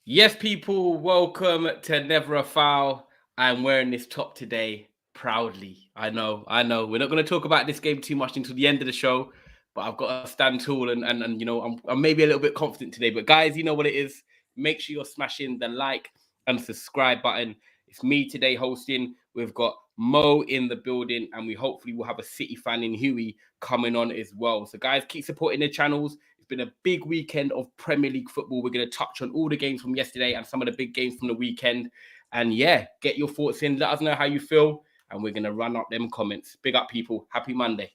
Yes, people, welcome to Never a Foul. I'm wearing this top today proudly. I know. We're not going to talk about this game too much until the end of the show, but I've got to stand tall and I'm maybe a little bit confident today. But guys, you know what it is. Make sure you're smashing the like and subscribe button. It's me today hosting. We've got Mo in the building, and we hopefully will have a City fan in Huey coming on as well. So, guys, keep supporting the channels. It's been a big weekend of Premier League football. We're going to touch on all the games from yesterday and some of the big games from the weekend. And yeah, get your thoughts in. Let us know how you feel. And we're going to run up them comments. Big up, people. Happy Monday.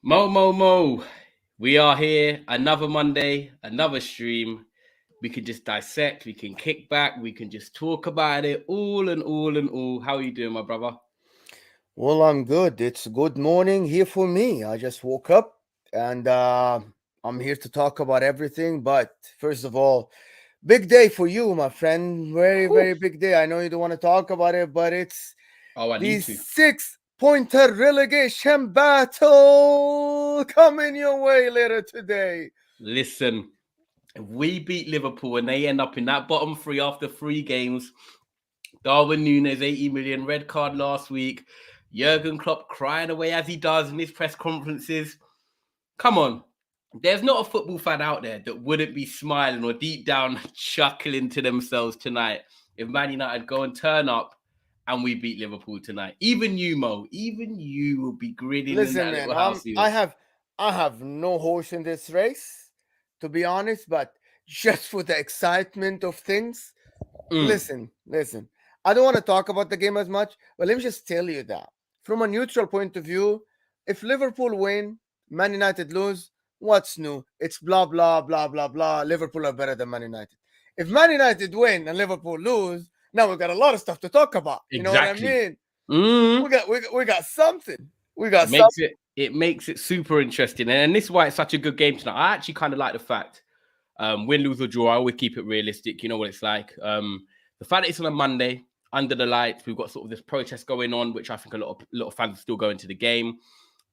Mo. We are here. Another Monday, another stream. We can just dissect, we can kick back, we can just talk about it all and all and all. How are you doing, my brother? Well, I'm good. It's good morning here for me. I just woke up and I'm here to talk about everything. But first of all, big day for you, my friend. Very, Whew. very big day. I know you don't want to talk about it, but it's Oh, I the need to. 6-pointer relegation battle coming your way later today. Listen, if we beat Liverpool and they end up in that bottom three after 3 games, Darwin Núñez, 80 million, red card last week, Jurgen Klopp crying away as he does in his press conferences. Come on. There's not a football fan out there that wouldn't be smiling or deep down chuckling to themselves tonight if Man United go and turn up and we beat Liverpool tonight. Even you, Mo, even you will be grinning in Listen, that man, little house of I yours. have I have no horse in this race, to be honest, but just for the excitement of things. Mm. Listen. I don't want to talk about the game as much, but let me just tell you that from a neutral point of view, if Liverpool win, Man United lose, what's new? It's blah blah blah blah blah. Liverpool are better than Man United. If Man United win and Liverpool lose, now we got a lot of stuff to talk about. You know what I Exactly. mean? Mm. We got something. We got It something. makes it super interesting. And this is why it's such a good game tonight. I actually kind of like the fact win, lose, or draw, I always keep it realistic. You know what it's like. The fact that it's on a Monday, under the lights, we've got sort of this protest going on, which I think a lot of fans are still going to the game.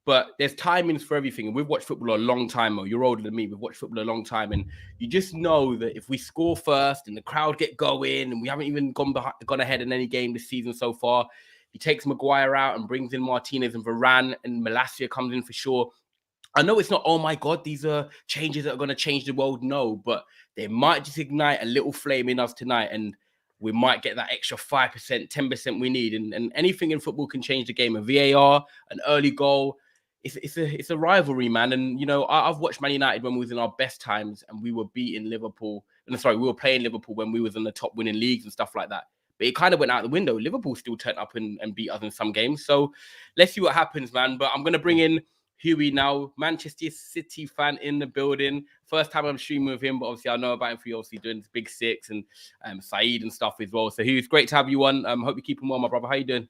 But there's timings for everything. And we've watched football a long time, Mo. You're older than me. We've watched football a long time. And you just know that if we score first and the crowd get going, and we haven't even gone ahead in any game this season so far, he takes Maguire out and brings in Martinez and Varane, and Malacia comes in for sure. I know it's not, oh my God, these are changes that are going to change the world. No, but they might just ignite a little flame in us tonight, and we might get that extra 5%, 10% we need. And anything in football can change the game. A VAR, an early goal, it's a rivalry, man. And, you know, I've watched Man United when we was in our best times and we were beating Liverpool. And sorry, we were playing Liverpool when we was in the top winning leagues and stuff like that. But it kind of went out the window. Liverpool still turned up and beat us in some games. So let's see what happens, man. But I'm going to bring in Huey now, Manchester City fan in the building. First time I'm streaming with him, but obviously I know about him for you obviously doing this Big Six and Saeed and stuff as well. So Huey, it's great to have you on. Hope you keep him well, my brother. How you doing?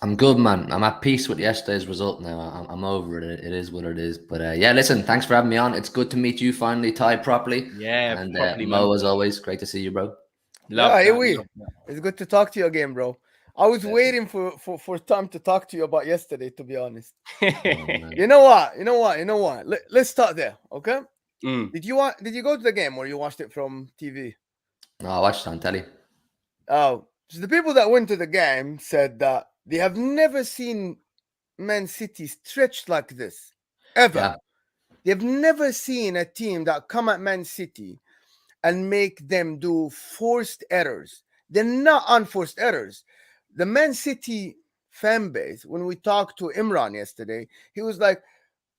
I'm good, man. I'm at peace with yesterday's result now. I'm over it. It is what it is. But yeah, listen, thanks for having me on. It's good to meet you finally, Ty, properly. Yeah, And properly, man. Mo, as always, great to see you, bro. Yeah, Love here that. we. Love It's good to talk to you again, bro. I was Yeah. waiting for time to talk to you about yesterday, to be honest. Oh, that. man. You know what? Let's start there, okay? Mm. Did you go to the game or you watched it from TV? No, I watched it on telly. Oh, so the people that went to the game said that they have never seen Man City stretched like this ever. Yeah. They've never seen a team that come at Man City and make them do forced errors. They're not unforced errors. The Man City fan base, when we talked to Imran yesterday, he was like,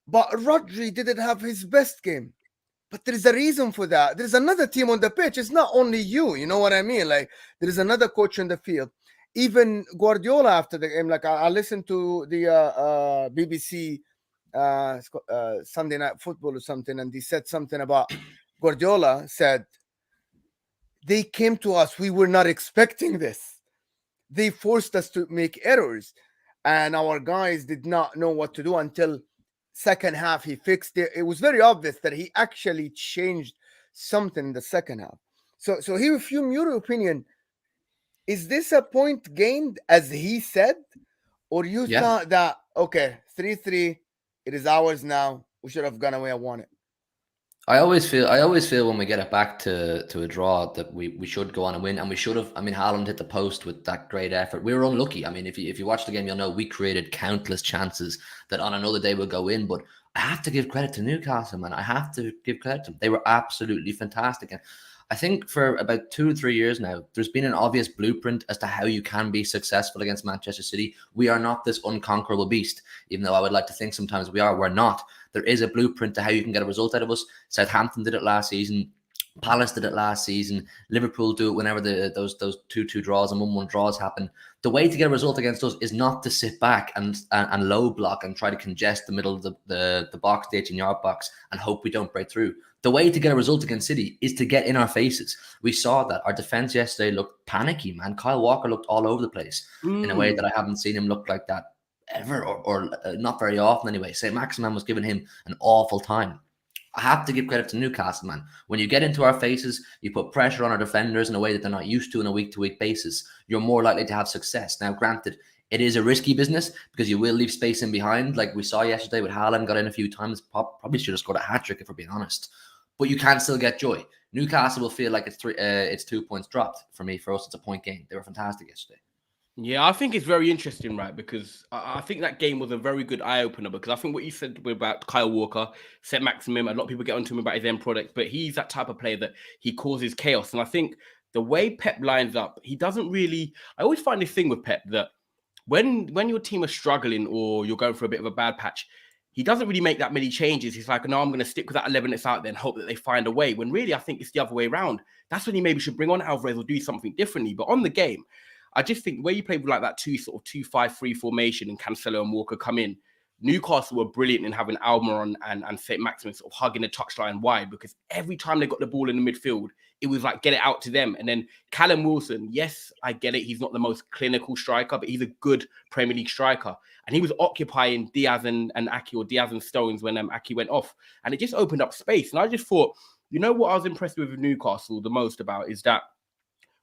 but Rodri didn't have his best game. But there's a reason for that. There's another team on the pitch. It's not only you. You know what I mean? Like, there is another coach in the field. Even Guardiola after the game, like I listened to the BBC Sunday Night Football or something, and they said something about Guardiola said, they came to us. We were not expecting this. They forced us to make errors, and our guys did not know what to do until second half. He fixed it. It was very obvious that he actually changed something in the second half. So here, from your opinion, is this a point gained as he said, or you thought that okay, 3-3, it is ours now. We should have gone away and won it. I always feel when we get it back to a draw that we should go on and win, and we should have. I mean, Haaland hit the post with that great effort. We were unlucky. I mean, if you watch the game, you'll know we created countless chances that on another day will go in. But I have to give credit to Newcastle, man. I have to give credit to them. They were absolutely fantastic. And I think for about 2 or 3 years now, there's been an obvious blueprint as to how you can be successful against Manchester City. We are not this unconquerable beast, even though I would like to think sometimes we are. We're not. There is a blueprint to how you can get a result out of us. Southampton did it last season. Palace did it last season. Liverpool do it whenever those 2-2 draws and 1-1 draws happen. The way to get a result against us is not to sit back and low block and try to congest the middle of the box, the 18-yard box, and hope we don't break through. The way to get a result against City is to get in our faces. We saw that. Our defense yesterday looked panicky, man. Kyle Walker looked all over the place in a way that I haven't seen him look like that ever, or not very often anyway. St. Maximin was giving him an awful time. I have to give credit to Newcastle, man. When you get into our faces, you put pressure on our defenders in a way that they're not used to on a week-to-week basis, you're more likely to have success. Now, granted, it is a risky business because you will leave space in behind, like we saw yesterday with Haaland, got in a few times, probably should have scored a hat-trick if we're being honest. But you can still get joy. Newcastle will feel like it's 2 points dropped. For us, it's a point game. They were fantastic yesterday. Yeah, I think it's very interesting, right? Because I think that game was a very good eye-opener, because I think what you said about Kyle Walker, St. Maximin, a lot of people get onto him about his end product, but he's that type of player that he causes chaos. And I think the way Pep lines up, he doesn't really... I always find this thing with Pep that when your team are struggling or you're going for a bit of a bad patch, he doesn't really make that many changes. He's like, no, I'm going to stick with that 11 that's out there and hope that they find a way. When really, I think it's the other way around. That's when he maybe should bring on Alvarez or do something differently. But on the game, I just think where you play with like that 2-5-3 formation and Cancelo and Walker come in, Newcastle were brilliant in having Almiron and St. Maximin sort of hugging the touchline wide, because every time they got the ball in the midfield, it was like get it out to them. And then Callum Wilson, yes, I get it. He's not the most clinical striker, but he's a good Premier League striker. And he was occupying Diaz and Aki, or Diaz and Stones, when Aki went off. And it just opened up space. And I just thought, you know what I was impressed with Newcastle the most about is that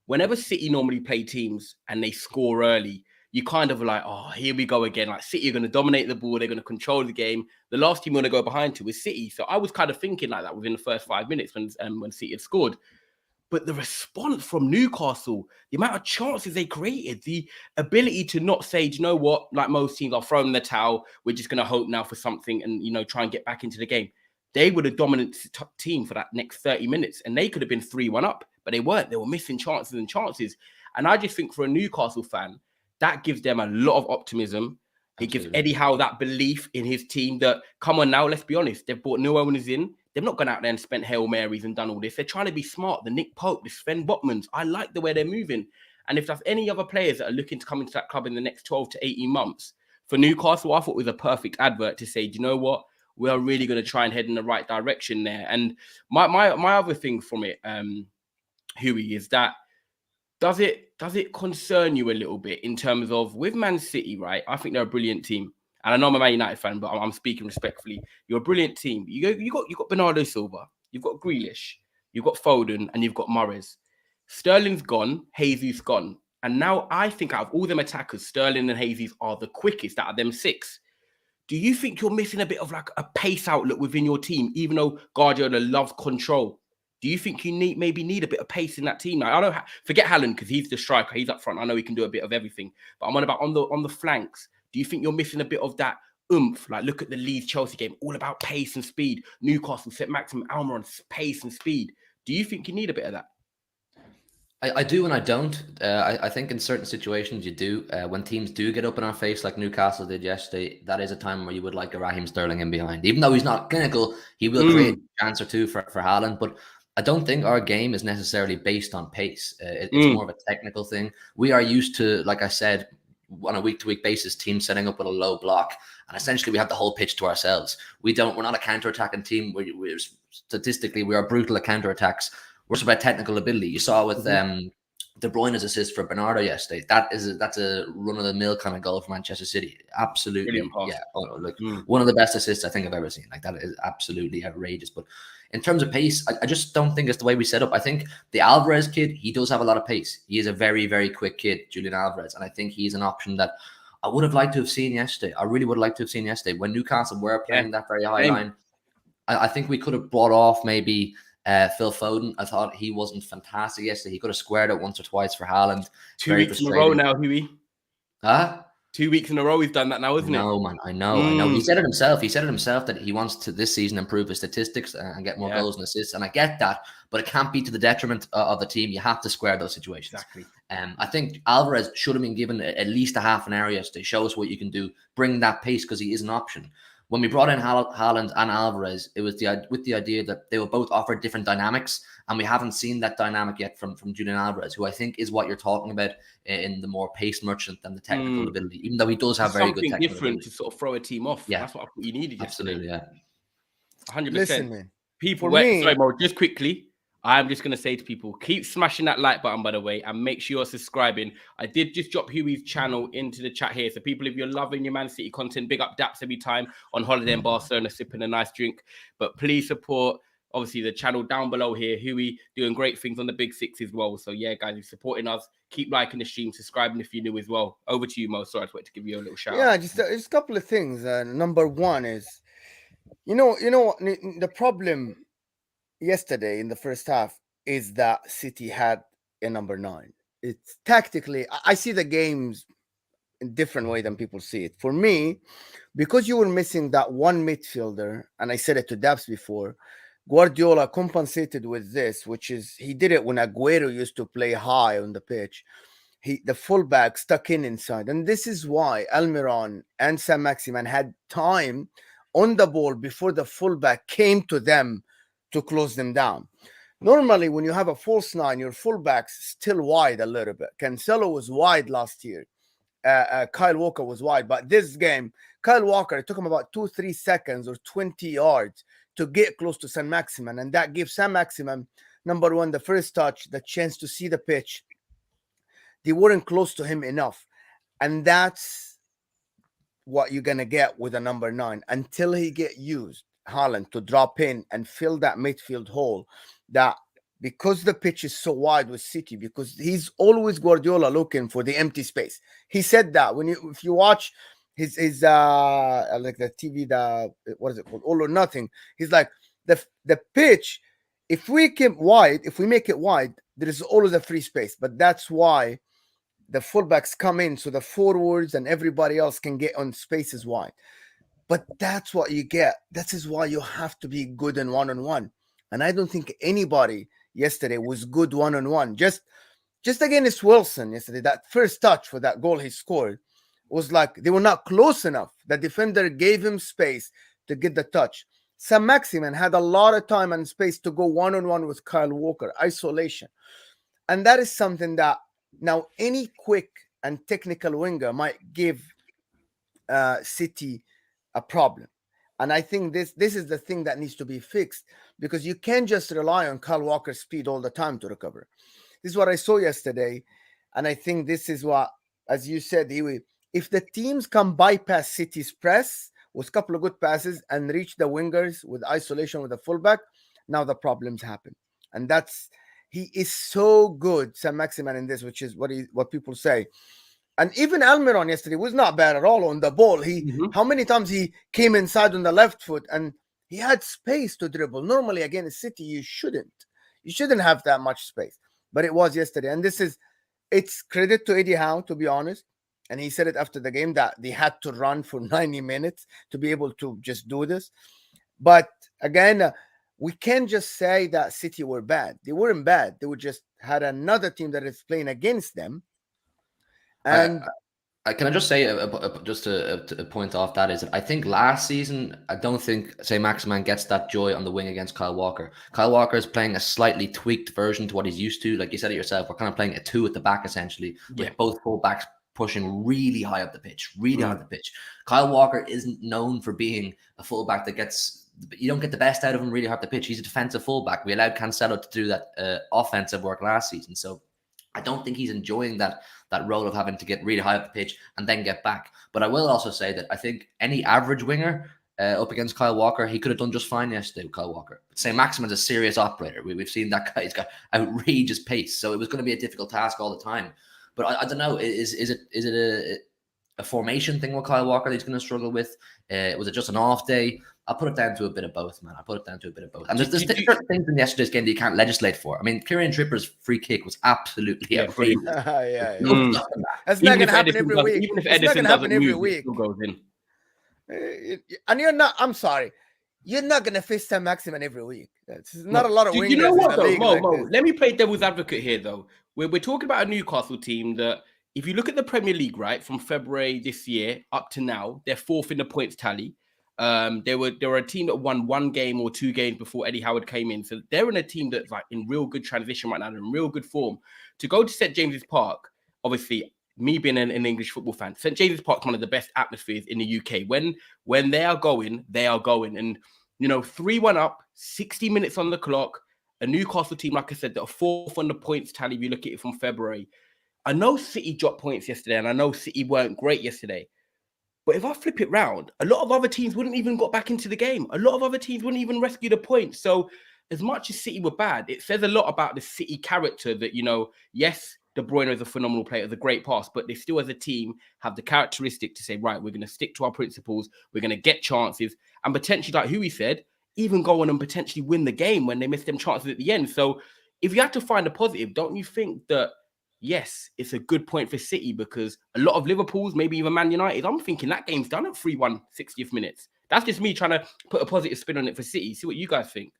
whenever City normally play teams and they score early, you kind of like, oh, here we go again. Like City are going to dominate the ball. They're going to control the game. The last team we're going to go behind to is City. So I was kind of thinking like that within the first 5 minutes when City had scored. But the response from Newcastle, the amount of chances they created, the ability to not say, do you know what, like most teams, I'll throw in the towel. We're just going to hope now for something and, try and get back into the game. They were the dominant team for that next 30 minutes, and they could have been 3-1 up, but they weren't. They were missing chances and chances. And I just think for a Newcastle fan, that gives them a lot of optimism. It gives Eddie Howe that belief in his team that, come on now, let's be honest, they've brought new owners in. They've not gone out there and spent Hail Marys and done all this. They're trying to be smart. The Nick Pope, the Sven Botmans, I like the way they're moving. And if there's any other players that are looking to come into that club in the next 12 to 18 months, for Newcastle, I thought it was a perfect advert to say, do you know what? We are really going to try and head in the right direction there. And my other thing from it, Huey, is that does it concern you a little bit in terms of with Man City, right? I think they're a brilliant team. And I know I'm a Man United fan, but I'm speaking respectfully. You're a brilliant team. You got Bernardo Silva, you've got Grealish, you've got Foden, and you've got Mahrez. Sterling's gone, Jesus gone. And now I think out of all them attackers, Sterling and Jesus are the quickest out of them six. Do you think you're missing a bit of like a pace outlook within your team, even though Guardiola loves control? Do you think you maybe need a bit of pace in that team? Now, I don't forget Haaland because he's the striker. He's up front. I know he can do a bit of everything. But I'm on about on the flanks. Do you think you're missing a bit of that oomph? Like look at the Leeds-Chelsea game, all about pace and speed. Newcastle, St. Maximin, Almiron, pace and speed. Do you think you need a bit of that? I do and I don't. I think in certain situations you do. When teams do get up in our face like Newcastle did yesterday, that is a time where you would like a Raheem Sterling in behind. Even though he's not clinical, he will create a chance or two for Haaland. But I don't think our game is necessarily based on pace. It's more of a technical thing. We are used to, like I said, on a week-to-week basis, teams setting up with a low block. And essentially we have the whole pitch to ourselves. We're not a counter-attacking team. Statistically, we are brutal at counter-attacks. We're about technical ability. You saw with De Bruyne's assist for Bernardo yesterday, that's a run-of-the-mill kind of goal for Manchester City. Absolutely, Brilliant pass. yeah. One of the best assists I think I've ever seen. Like, that is absolutely outrageous. But in terms of pace, I just don't think it's the way we set up. I think the Alvarez kid, he does have a lot of pace. He is a very, very quick kid, Julian Alvarez, and I think he's an option that I would have liked to have seen yesterday. I really would have liked to have seen yesterday when Newcastle were playing that very high line. I think we could have brought off maybe Phil Foden. I thought he wasn't fantastic yesterday. He could have squared it once or twice for Haaland. 2 weeks in a row now, Huey. 2 weeks in a row he's done that now, isn't it? No, man, I know. He said it himself. He said it himself that he wants to this season improve his statistics and get more goals and assists. And I get that, but it can't be to the detriment of the team. You have to square those situations. Exactly. I think Alvarez should have been given at least a half an hour yesterday. Show us what you can do. Bring that pace, because he is an option. When we brought in Haaland and Alvarez, it was with the idea that they were both offered different dynamics, and we haven't seen that dynamic yet from Julian Alvarez, who I think is what you're talking about in the more pace merchant than the technical ability, even though he does have very good technical different ability. to sort of throw a team off. Yeah. That's what I thought you needed yesterday. Absolutely, yeah. 100%. Listen, man. People, sorry, Mo, just quickly, I'm just going to say to people, keep smashing that like button, by the way, and make sure you're subscribing. I did just drop Huey's channel into the chat here. So people, if you're loving your Man City content, big up Daps every time on holiday in Barcelona, sipping a nice drink. But please support, obviously, the channel down below here. Huey doing great things on the Big Six as well. So yeah, guys, you're supporting us. Keep liking the stream, subscribing if you're new as well. Over to you, Mo. Sorry, I just wanted to give you a little shout out. Yeah, just a couple of things. Number one is, you know, the problem yesterday in the first half is that City had a number 9. It's tactically, I see the games in different way than people see it. For me, because you were missing that one midfielder, and I said it to Dabs before, Guardiola compensated with this, which is he did it when Aguero used to play high on the pitch. The fullback stuck inside, and this is why Almiron and Saint-Maximin had time on the ball before the fullback came to them to close them down. Normally, when you have a false 9, your fullback's still wide a little bit. Cancelo was wide last year. Kyle Walker was wide. But this game, Kyle Walker, it took him about 2-3 seconds or 20 yards to get close to Saint-Maximin. And that gives Saint-Maximin, number one, the first touch, the chance to see the pitch. They weren't close to him enough. And that's what you're going to get with a number 9 until he get used, Haaland, to drop in and fill that midfield hole. That because the pitch is so wide with City, because he's always Guardiola looking for the empty space. He said that if you watch his like the TV, what is it called, All or Nothing, he's like the pitch, if we make it wide, there is always a free space. But that's why the fullbacks come in, so the forwards and everybody else can get on spaces wide. But that's what you get. That is why you have to be good in one-on-one. And I don't think anybody yesterday was good one-on-one. Just against Wilson yesterday, that first touch for that goal he scored was like they were not close enough. The defender gave him space to get the touch. Saint-Maximin had a lot of time and space to go one-on-one with Kyle Walker, isolation. And that is something that now any quick and technical winger might give City a problem. And I think this is the thing that needs to be fixed, because you can't just rely on Kyle Walker's speed all the time to recover. This is what I saw yesterday. And I think this is what, as you said, if the teams can bypass City's press with a couple of good passes and reach the wingers with isolation with the fullback, now the problems happen. And he is so good, Saint-Maximin, in this, which is what people say. And even Almiron yesterday was not bad at all on the ball. How many times he came inside on the left foot and he had space to dribble. Normally, against City, you shouldn't have that much space. But it was yesterday. And it's credit to Eddie Howe, to be honest. And he said it after the game that they had to run for 90 minutes to be able to just do this. But again, we can't just say that City were bad. They weren't bad. They just had another team that is playing against them. And can I just say, just to point off that, is that I think last season, I don't think Saint-Maximin gets that joy on the wing against Kyle Walker. Kyle Walker is playing a slightly tweaked version to what he's used to. Like you said it yourself, we're kind of playing a 2 at the back, essentially, with both fullbacks pushing really high up the pitch, high up the pitch. Kyle Walker isn't known for being a fullback you don't get the best out of him really high up the pitch. He's a defensive fullback. We allowed Cancelo to do that offensive work last season. So I don't think he's enjoying that role of having to get really high up the pitch and then get back. But I will also say that I think any average winger up against Kyle Walker, he could have done just fine yesterday with Kyle Walker. St. Maximin's a serious operator. We've seen that guy. He's got outrageous pace. So it was going to be a difficult task all the time. But I don't know. Is it a formation thing with Kyle Walker that he's going to struggle with? Was it just an off day? I'll put it down to a bit of both, man. And there's different things in yesterday's game that you can't legislate for. I mean, Kieran Tripper's free kick was absolutely outrageous. That's Mm. not going to happen every week. Even if It's not Edison gonna happen doesn't every move, week. it still goes in. And you're not, I'm sorry, you're not going to face St. Maximin every week. That's not a lot of wingers. You know what, in the though, league Mo, like Mo, this. let me play devil's advocate here, though. We're talking about a Newcastle team that, if you look at the Premier League, right, from February this year up to now, they're fourth in the points tally. They were a team that won 1 game or 2 games before Eddie Howard came in. So they're in a team that's like in real good transition right now, in real good form. To go to St. James's Park, obviously, me being an English football fan, St. James's Park is one of the best atmospheres in the UK. When they are going, they are going. And, 3-1 up, 60 minutes on the clock, a Newcastle team, like I said, that are fourth on the points tally if you look at it from February. I know City dropped points yesterday, and I know City weren't great yesterday. But if I flip it round, a lot of other teams wouldn't even got back into the game. A lot of other teams wouldn't even rescue the points. So as much as City were bad, it says a lot about the City character that, yes, De Bruyne is a phenomenal player, is a great pass, but they still as a team have the characteristic to say, right, we're going to stick to our principles. We're going to get chances and potentially, like Huey said, even go on and potentially win the game when they miss them chances at the end. So if you had to find a positive, don't you think that, yes, it's a good point for City, because a lot of Liverpool's, maybe even Man United, I'm thinking that game's done at 3-1, 60th minutes. That's just me trying to put a positive spin on it for City. See what you guys think.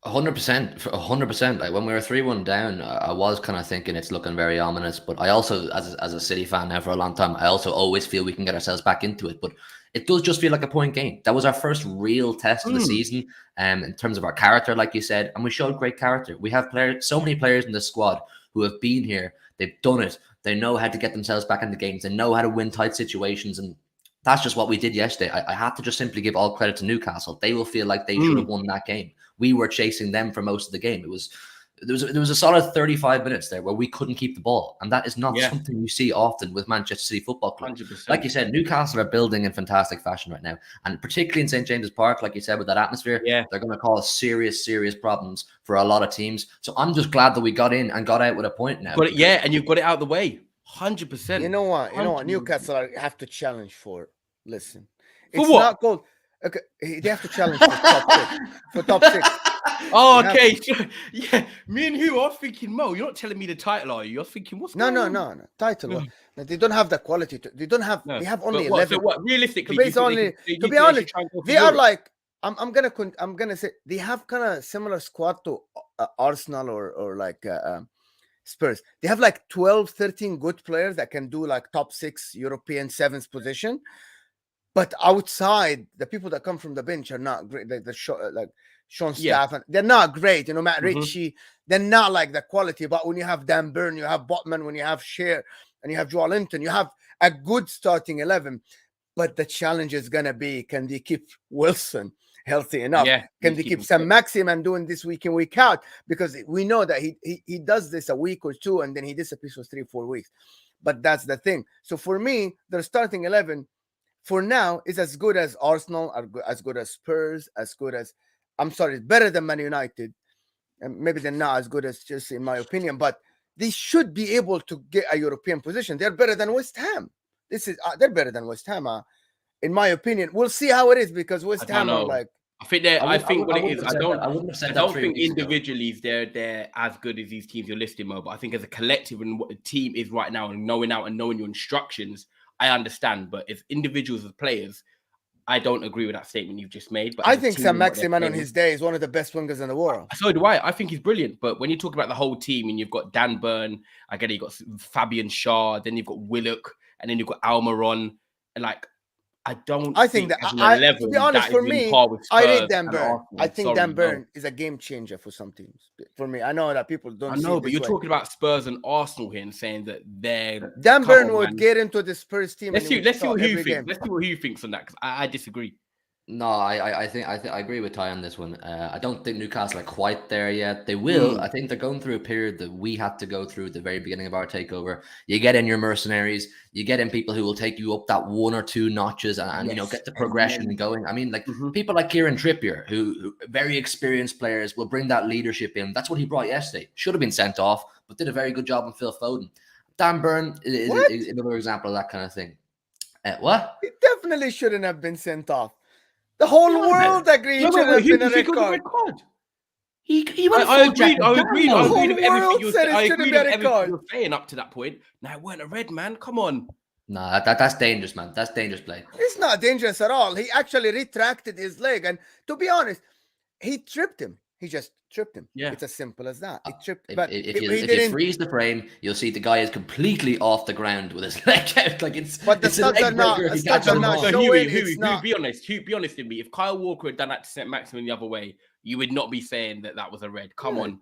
100%. Like when we were 3-1 down, I was kind of thinking it's looking very ominous. But I also, as a City fan now for a long time, I also always feel we can get ourselves back into it. But it does just feel like a point game. That was our first real test of the season, in terms of our character, like you said, and we showed great character. We have so many players in this squad who have been here. They've done it. They know how to get themselves back into games. They know how to win tight situations, and that's just what we did yesterday. I had to just simply give all credit to Newcastle. They will feel like they should have won that game. We were chasing them for most of the game. There was a solid 35 minutes there where we couldn't keep the ball, and that is not something you see often with Manchester City Football Club. 100%. Like you said, Newcastle are building in fantastic fashion right now, and particularly in St. James's Park, like you said, with that atmosphere, they're going to cause serious problems for a lot of teams. So I'm just glad that we got in and got out with a point now. And you've got it out of the way. 100%. You know what? Newcastle have to challenge for. Listen, for it's what? not gold. Okay, they have to challenge for top 6. For top 6. Oh, okay. Yeah, me and Hugh are thinking, Mo, you're not telling me the title, are you? You're thinking, what's going on? No. Title. No. They don't have the quality. They don't have. No. They have only But 11. So what? Realistically, to be honest, they are like. I'm gonna say they have kind of similar squad to Arsenal or like Spurs. They have like 12, 13 good players that can do like top 6 European 7th position. But outside, the people that come from the bench are not great. Like Sean Staff, they're not great. Matt Ritchie, they're not like the quality. But when you have Dan Burn, you have Botman, when you have Shearer, and you have Joel Linton, you have a good starting 11. But the challenge is going to be, can they keep Wilson healthy enough? Can they keep St. Maximin doing this week in, week out? Because we know that he does this a week or two, and then he disappears for 3-4 weeks. But that's the thing. So for me, their starting 11, for now, is as good as Arsenal, as good as Spurs, better than Man United. And maybe they're not as good as Chelsea, in my opinion, but they should be able to get a European position. They're better than West Ham. They're better than West Ham, in my opinion. We'll see how it is, because West Ham are like. I think what it is, I don't think individually they're as good as these teams you're listing, Mo. But I think as a collective and what the team is right now, and knowing your instructions, I understand. But as individuals, as players, I don't agree with that statement you've just made. But I think St. Maximin on his day is one of the best wingers in the world. So do I. I think he's brilliant. But when you talk about the whole team, and you've got Dan Burn, I get it, you've got Fabian Schär, then you've got Willock, and then you've got Almiron, and like. I think that to be honest, for me, I rate Dan Burn. I think Dan Burn is a game changer for some teams. For me, I know that people don't. I know, but you're talking about Spurs and Arsenal here, and saying that they're Dan Burn would get into the Spurs team. Let's see what Hugh thinks. Let's see what Hugh thinks on that, because I disagree. No, I think I agree with Ty on this one. I don't think Newcastle are quite there yet. They will. I think they're going through a period that we had to go through at the very beginning of our takeover. You get in your mercenaries, you get in people who will take you up that 1 or 2 notches and you know, get the progression going. I mean, like people like Kieran Trippier, who very experienced players will bring that leadership in. That's what he brought yesterday. Should have been sent off, but did a very good job on Phil Foden. Dan Burn is another example of that kind of thing. What? He definitely shouldn't have been sent off. The whole world agreed he shouldn't have been a red card. He went I full Jack agreed Daniels. with everything world you said it I shouldn't agreed be a with red everything card. you were saying up to that point. No, it weren't a red, man. Come on. Nah, that's dangerous, man. That's dangerous play. It's not dangerous at all. He actually retracted his leg, and to be honest, he tripped him. He just tripped him. Yeah. It's as simple as that. It tripped. If you freeze the frame, you'll see the guy is completely off the ground with his leg out. Like it's. But the it's a stats are not. breaker. The He stats catches are the not ball. showing. Huey, It's not. be honest. Be honest with me. If Kyle Walker had done that to St. Maximin the other way, you would not be saying that was a red. Come on.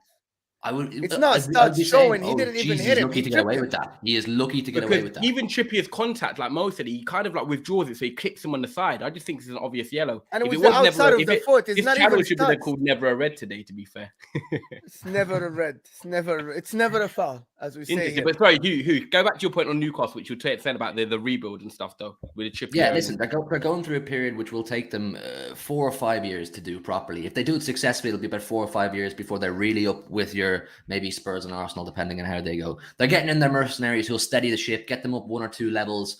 I would. It's not I'd be stats showing. saying, He didn't even geez, hit he's him. lucky He to get tripped away him. with that. He is lucky to get away with that. Even Trippier's contact, like Mo said, he kind of like withdraws it, so he clicks him on the side. I just think it's an obvious yellow. And it If was the outside never, of the foot. It's this not channel even should be touched. called Never a Red today. To be fair, It's never a red. It's never a foul, as we say here. But sorry, Hugh, go back to your point on Newcastle, which you're saying about the rebuild and stuff, though, with the Trippier. Yeah, listen, they're going through a period which will take them 4 or 5 years to do properly. If they do it successfully, it'll be about 4 or 5 years before they're really up with your maybe Spurs and Arsenal, depending on how they go. They're getting in their mercenaries who'll steady the ship, get them up 1 or 2 levels,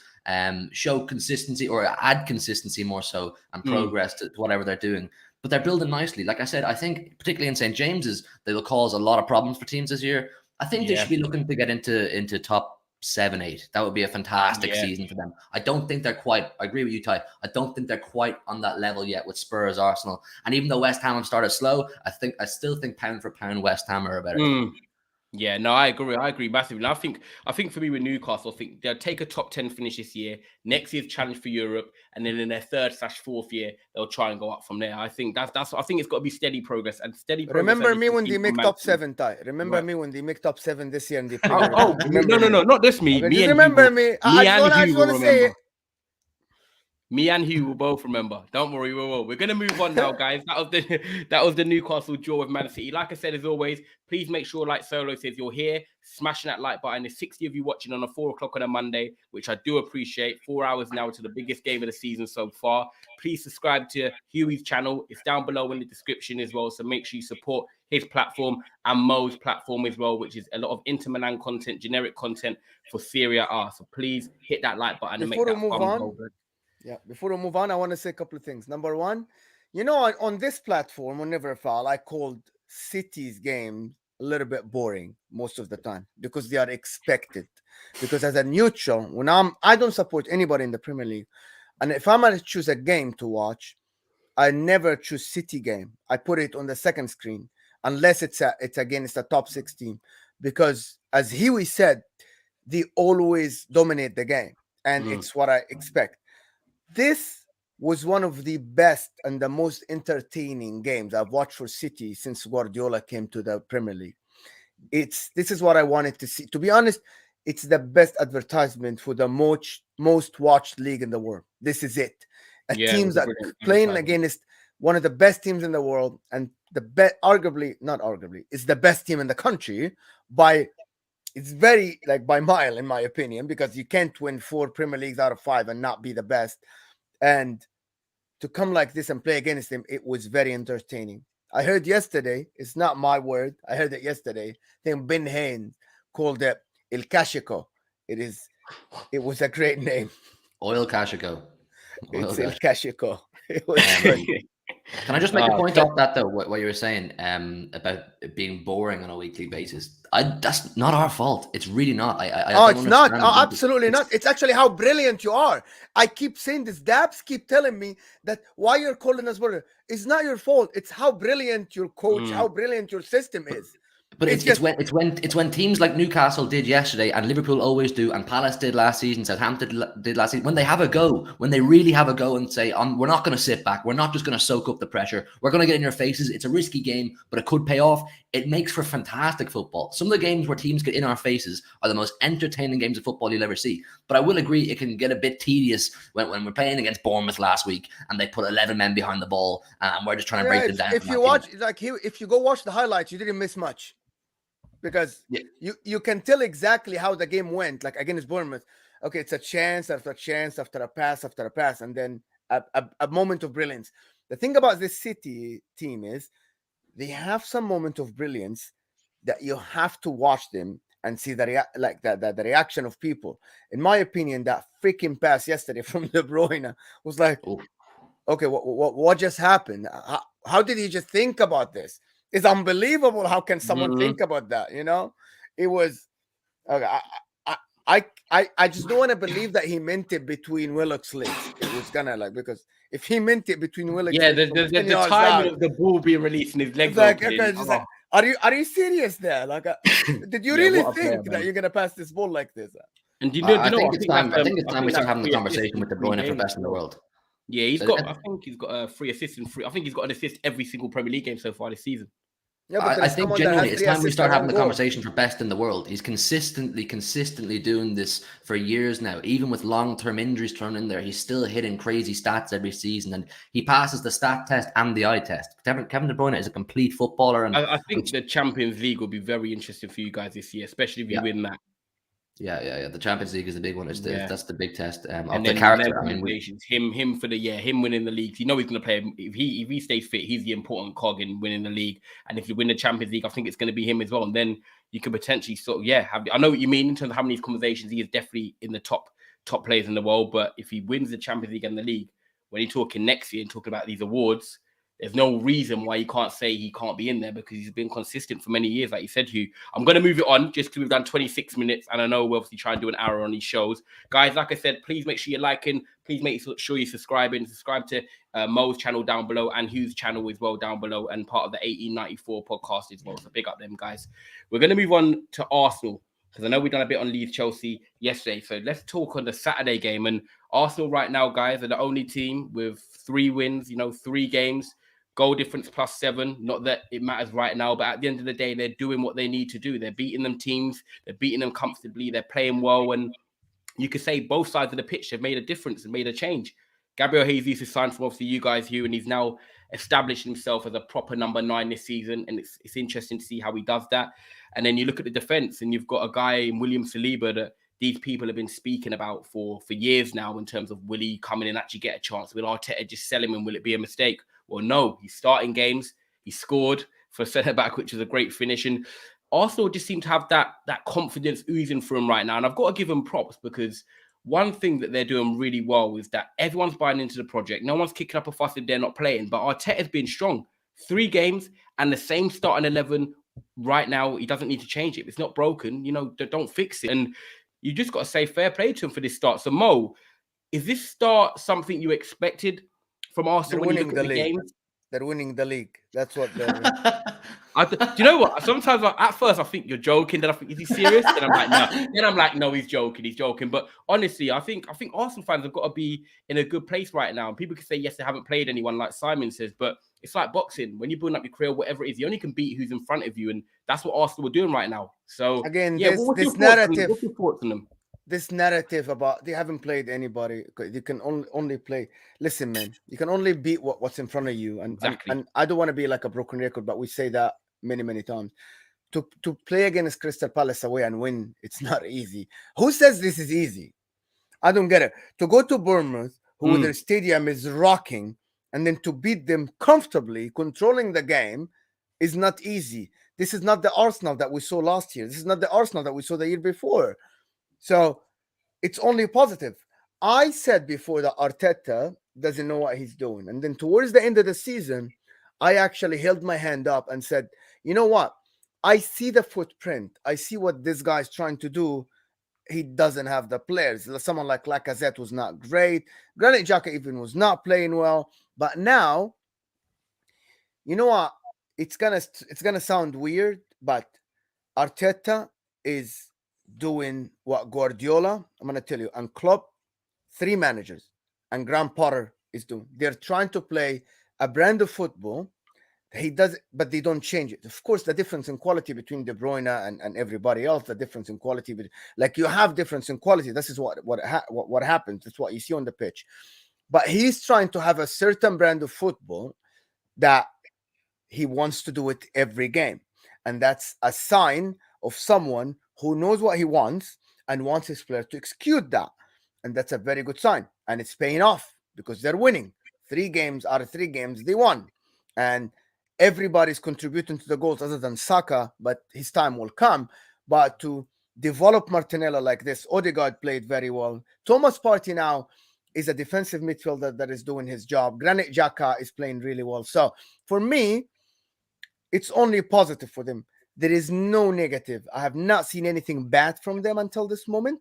show consistency or add consistency more so and progress to whatever they're doing. But they're building nicely. Like I said, I think particularly in St. James's, they will cause a lot of problems for teams this year. I think they should be looking to get into top 7, 8. That would be a fantastic season for them. I don't think they're quite. I agree with you, Ty. I don't think they're quite on that level yet with Spurs, Arsenal, and even though West Ham have started slow, I still think pound for pound West Ham are a better team. Yeah, no, I agree massively. And I think for me with Newcastle, I think they'll take a top 10 finish this year. Next year's challenge for Europe, and then in their 3rd/4th year, they'll try and go up from there. I think I think it's got to be steady progress and steady. Remember me when they make top 7, Ty. Remember me when they make top 7 this year and they. No, not this me. Me and remember me. I just want to say it. Me and Hugh will both remember. Don't worry, we will. We're going to move on now, guys. That was the Newcastle draw with Man City. Like I said, as always, please make sure, like Solo says, you're here, smashing that like button. There's 60 of you watching on a 4 o'clock on a Monday, which I do appreciate. 4 hours now to the biggest game of the season so far. Please subscribe to Huey's channel. It's down below in the description as well. So make sure you support his platform and Mo's platform as well, which is a lot of Inter Milan content, generic content for Serie A. So please hit that like button and make that fun. Yeah, before we move on, I want to say a couple of things. Number one, on this platform, on Never Foul, I called City's game a little bit boring most of the time because they are expected. Because as a neutral, when I don't support anybody in the Premier League, and if I'm going to choose a game to watch, I never choose City game. I put it on the second screen unless it's against a top 16, because as Huey said, they always dominate the game, and it's what I expect. This was one of the best and the most entertaining games I've watched for City since Guardiola came to the Premier League. This is what I wanted to see. To be honest, it's the best advertisement for the most watched league in the world. This is it. Teams that playing against one of the best teams in the world, and arguably is the best team in the country it's very by mile, in my opinion, because you can't win 4 Premier Leagues out of 5 and not be the best. And to come like this and play against them, it was very entertaining. I heard yesterday, it's not my word, I heard it yesterday, I think Ben Haynes called it El Classico. It was a great name. Oil Classico. It's El Classico. It was funny. Can I just make a point off that, though, what you were saying about it being boring on a weekly basis? That's not our fault. It's really not. It's not. Absolutely not. It's actually how brilliant you are. I keep saying this. Dabs keep telling me that why you're calling us brilliant. It's not your fault. It's how brilliant your coach, how brilliant your system is. But it's when teams like Newcastle did yesterday, and Liverpool always do, and Palace did last season, Southampton did last season. When they have a go, when they really have a go, and say, "We're not going to sit back. We're not just going to soak up the pressure. We're going to get in your faces. It's a risky game, but it could pay off." It makes for fantastic football. Some of the games where teams get in our faces are the most entertaining games of football you'll ever see. But I will agree, it can get a bit tedious when we're playing against Bournemouth last week, and they put 11 men behind the ball, and we're just trying to break them down. If you watch, if you go watch the highlights, you didn't miss much. Because you can tell exactly how the game went, like against Bournemouth. Okay, it's a chance after a chance after a pass, and then a moment of brilliance. The thing about this City team is they have some moment of brilliance that you have to watch them and see the reaction of people. In my opinion, that freaking pass yesterday from De Bruyne was like, okay, what just happened? How did he just think about this? It's unbelievable. How can someone think about that? You know, it was. Okay, I just don't want to believe that he meant it between Willock's legs. It was gonna because if he meant it between Willock's legs, the timing of the ball being released in his legs. Are you serious there? Did you really think that you're gonna pass this ball like this? And I think it's time we start having the conversation with De Bruyne for best in the world. Yeah, I think he's got 3 assists and 3. I think he's got an assist every single Premier League game so far this season. Yeah, I think genuinely it's time we start having the conversation for best in the world. He's consistently doing this for years now. Even with long-term injuries thrown in there, he's still hitting crazy stats every season, and he passes the stat test and the eye test. Kevin De Bruyne is a complete footballer, and I think the Champions League will be very interesting for you guys this year, especially if you win that. Yeah. The Champions League is the big one. That's the big test of the character. Him for him winning the league. You know he's going to play. If he stays fit, he's the important cog in winning the league. And if you win the Champions League, I think it's going to be him as well. And then you can potentially I know what you mean in terms of having these conversations. He is definitely in the top players in the world. But if he wins the Champions League and the league, when you're talking next year and talking about these awards, there's no reason why you can't say he can't be in there, because he's been consistent for many years, like you said, Hugh. I'm going to move it on just because we've done 26 minutes, and I know we're obviously trying to do an hour on these shows. Guys, like I said, please make sure you're liking. Please make sure you're subscribing. Subscribe to Mo's channel down below and Hugh's channel as well down below, and part of the 1894 podcast as well. So big up them, guys. We're going to move on to Arsenal, because I know we've done a bit on Leeds Chelsea yesterday. So let's talk on the Saturday game. And Arsenal right now, guys, are the only team with 3 wins, 3 games. Goal difference +7. Not that it matters right now, but at the end of the day, they're doing what they need to do. They're beating them teams. They're beating them comfortably. They're playing well. And you could say both sides of the pitch have made a difference and made a change. Gabriel Jesus has signed from obviously you guys, Hugh, and he's now established himself as a proper number 9 this season. And it's interesting to see how he does that. And then you look at the defense, and you've got a guy in William Saliba that these people have been speaking about for years now, in terms of will he come in and actually get a chance? Will Arteta just sell him, and will it be a mistake? Well, no, he's starting games. He scored for centre-back, which is a great finish. And Arsenal just seem to have that confidence oozing through them right now. And I've got to give them props, because one thing that they're doing really well is that everyone's buying into the project. No one's kicking up a fuss if they're not playing. But Arteta's been strong. 3 games and the same starting 11 right now. He doesn't need to change it. If it's not broken, don't fix it. And you just got to say fair play to him for this start. So, Mo, is this start something you expected from Arsenal when you look at the games? They're winning the league. That's what they're... Do you know what? Sometimes at first I think you're joking. Then I think, is he serious? Then I'm like, no. Then I'm like, no, he's joking. But honestly, I think Arsenal fans have got to be in a good place right now. And people can say, yes, they haven't played anyone, like Simon says, but it's like boxing. When you're building up your career, whatever it is, you only can beat who's in front of you. And that's what Arsenal are doing right now. So again, this narrative. What's your thoughts on them? This narrative about they haven't played anybody. You can only play. Listen, man, you can only beat what's in front of you. And, exactly. and I don't want to be like a broken record, but we say that many times. To play against Crystal Palace away and win, it's not easy. Who says this is easy? I don't get it. To go to Bournemouth, who their stadium is rocking, and then to beat them comfortably, controlling the game, is not easy. This is not the Arsenal that we saw last year. This is not the Arsenal that we saw the year before. So it's only positive. I said before that Arteta doesn't know what he's doing. And then towards the end of the season, I actually held my hand up and said, you know what? I see the footprint. I see what this guy's trying to do. He doesn't have the players. Someone like Lacazette was not great. Granit Xhaka even was not playing well. But now, you know what? It's gonna sound weird, but Arteta is doing what Guardiola, I'm going to tell you, and Klopp, 3 managers, and Graham Potter is doing. They're trying to play a brand of football. He does it, but they don't change it. Of course, the difference in quality between De Bruyne and everybody else, the difference in quality, like you have difference in quality. This is what happens. That's what you see on the pitch. But he's trying to have a certain brand of football that he wants to do it every game. And that's a sign of someone who knows what he wants and wants his player to execute that. And that's a very good sign. And it's paying off because they're winning. 3 games out of 3 games, they won. And everybody's contributing to the goals other than Saka, but his time will come. But to develop Martinelli like this, Odegaard played very well. Thomas Partey now is a defensive midfielder that is doing his job. Granit Xhaka is playing really well. So for me, it's only positive for them. There is no negative. I have not seen anything bad from them until this moment.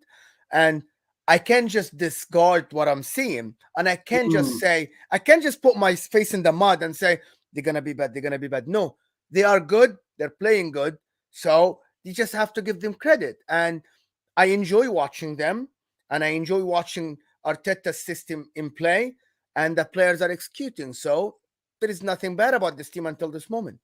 And I can just discard what I'm seeing. And I can just say, I can just put my face in the mud and say, they're going to be bad. They're going to be bad. No, they are good. They're playing good. So you just have to give them credit. And I enjoy watching them. And I enjoy watching Arteta's system in play. And the players are executing. So there is nothing bad about this team until this moment.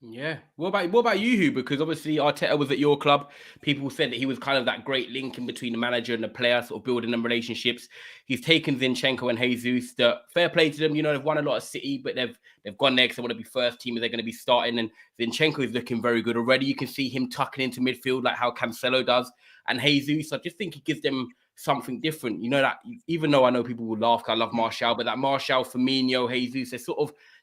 Yeah. What about you, Hugh? Because obviously Arteta was at your club. People said that he was kind of that great link in between the manager and the player, sort of building them relationships. He's taken Zinchenko and Jesus. Fair play to them. You know, they've won a lot of City, but they've gone there because they want to be first team. They're going to be starting, and Zinchenko is looking very good already. You can see him tucking into midfield like how Cancelo does, and Jesus. I just think he gives them something different. You know, that even though I know people will laugh, I love Martial, but that Martial, Firmino, Jesus,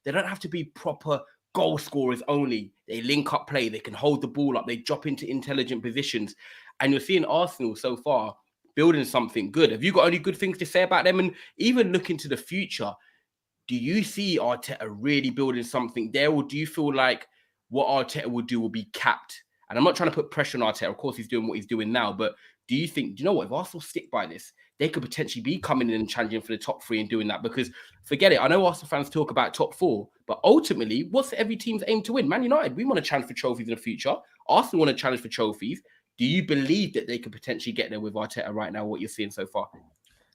they don't have to be proper goal scorers only. They link up play, they can hold the ball up, they drop into intelligent positions. And you're seeing Arsenal so far building something good. Have you got any good things to say about them? And even look into the future, do you see Arteta really building something there? Or do you feel like what Arteta will do will be capped? And I'm not trying to put pressure on Arteta. Of course, he's doing what he's doing now. But do you know what? If Arsenal stick by this, they could potentially be coming in and challenging for the top 3 and doing that. Because forget it, I know Arsenal fans talk about top 4, but ultimately, what's every team's aim to win? Man United, we want to challenge for trophies in the future. Arsenal want to challenge for trophies. Do you believe that they could potentially get there with Arteta right now, what you're seeing so far?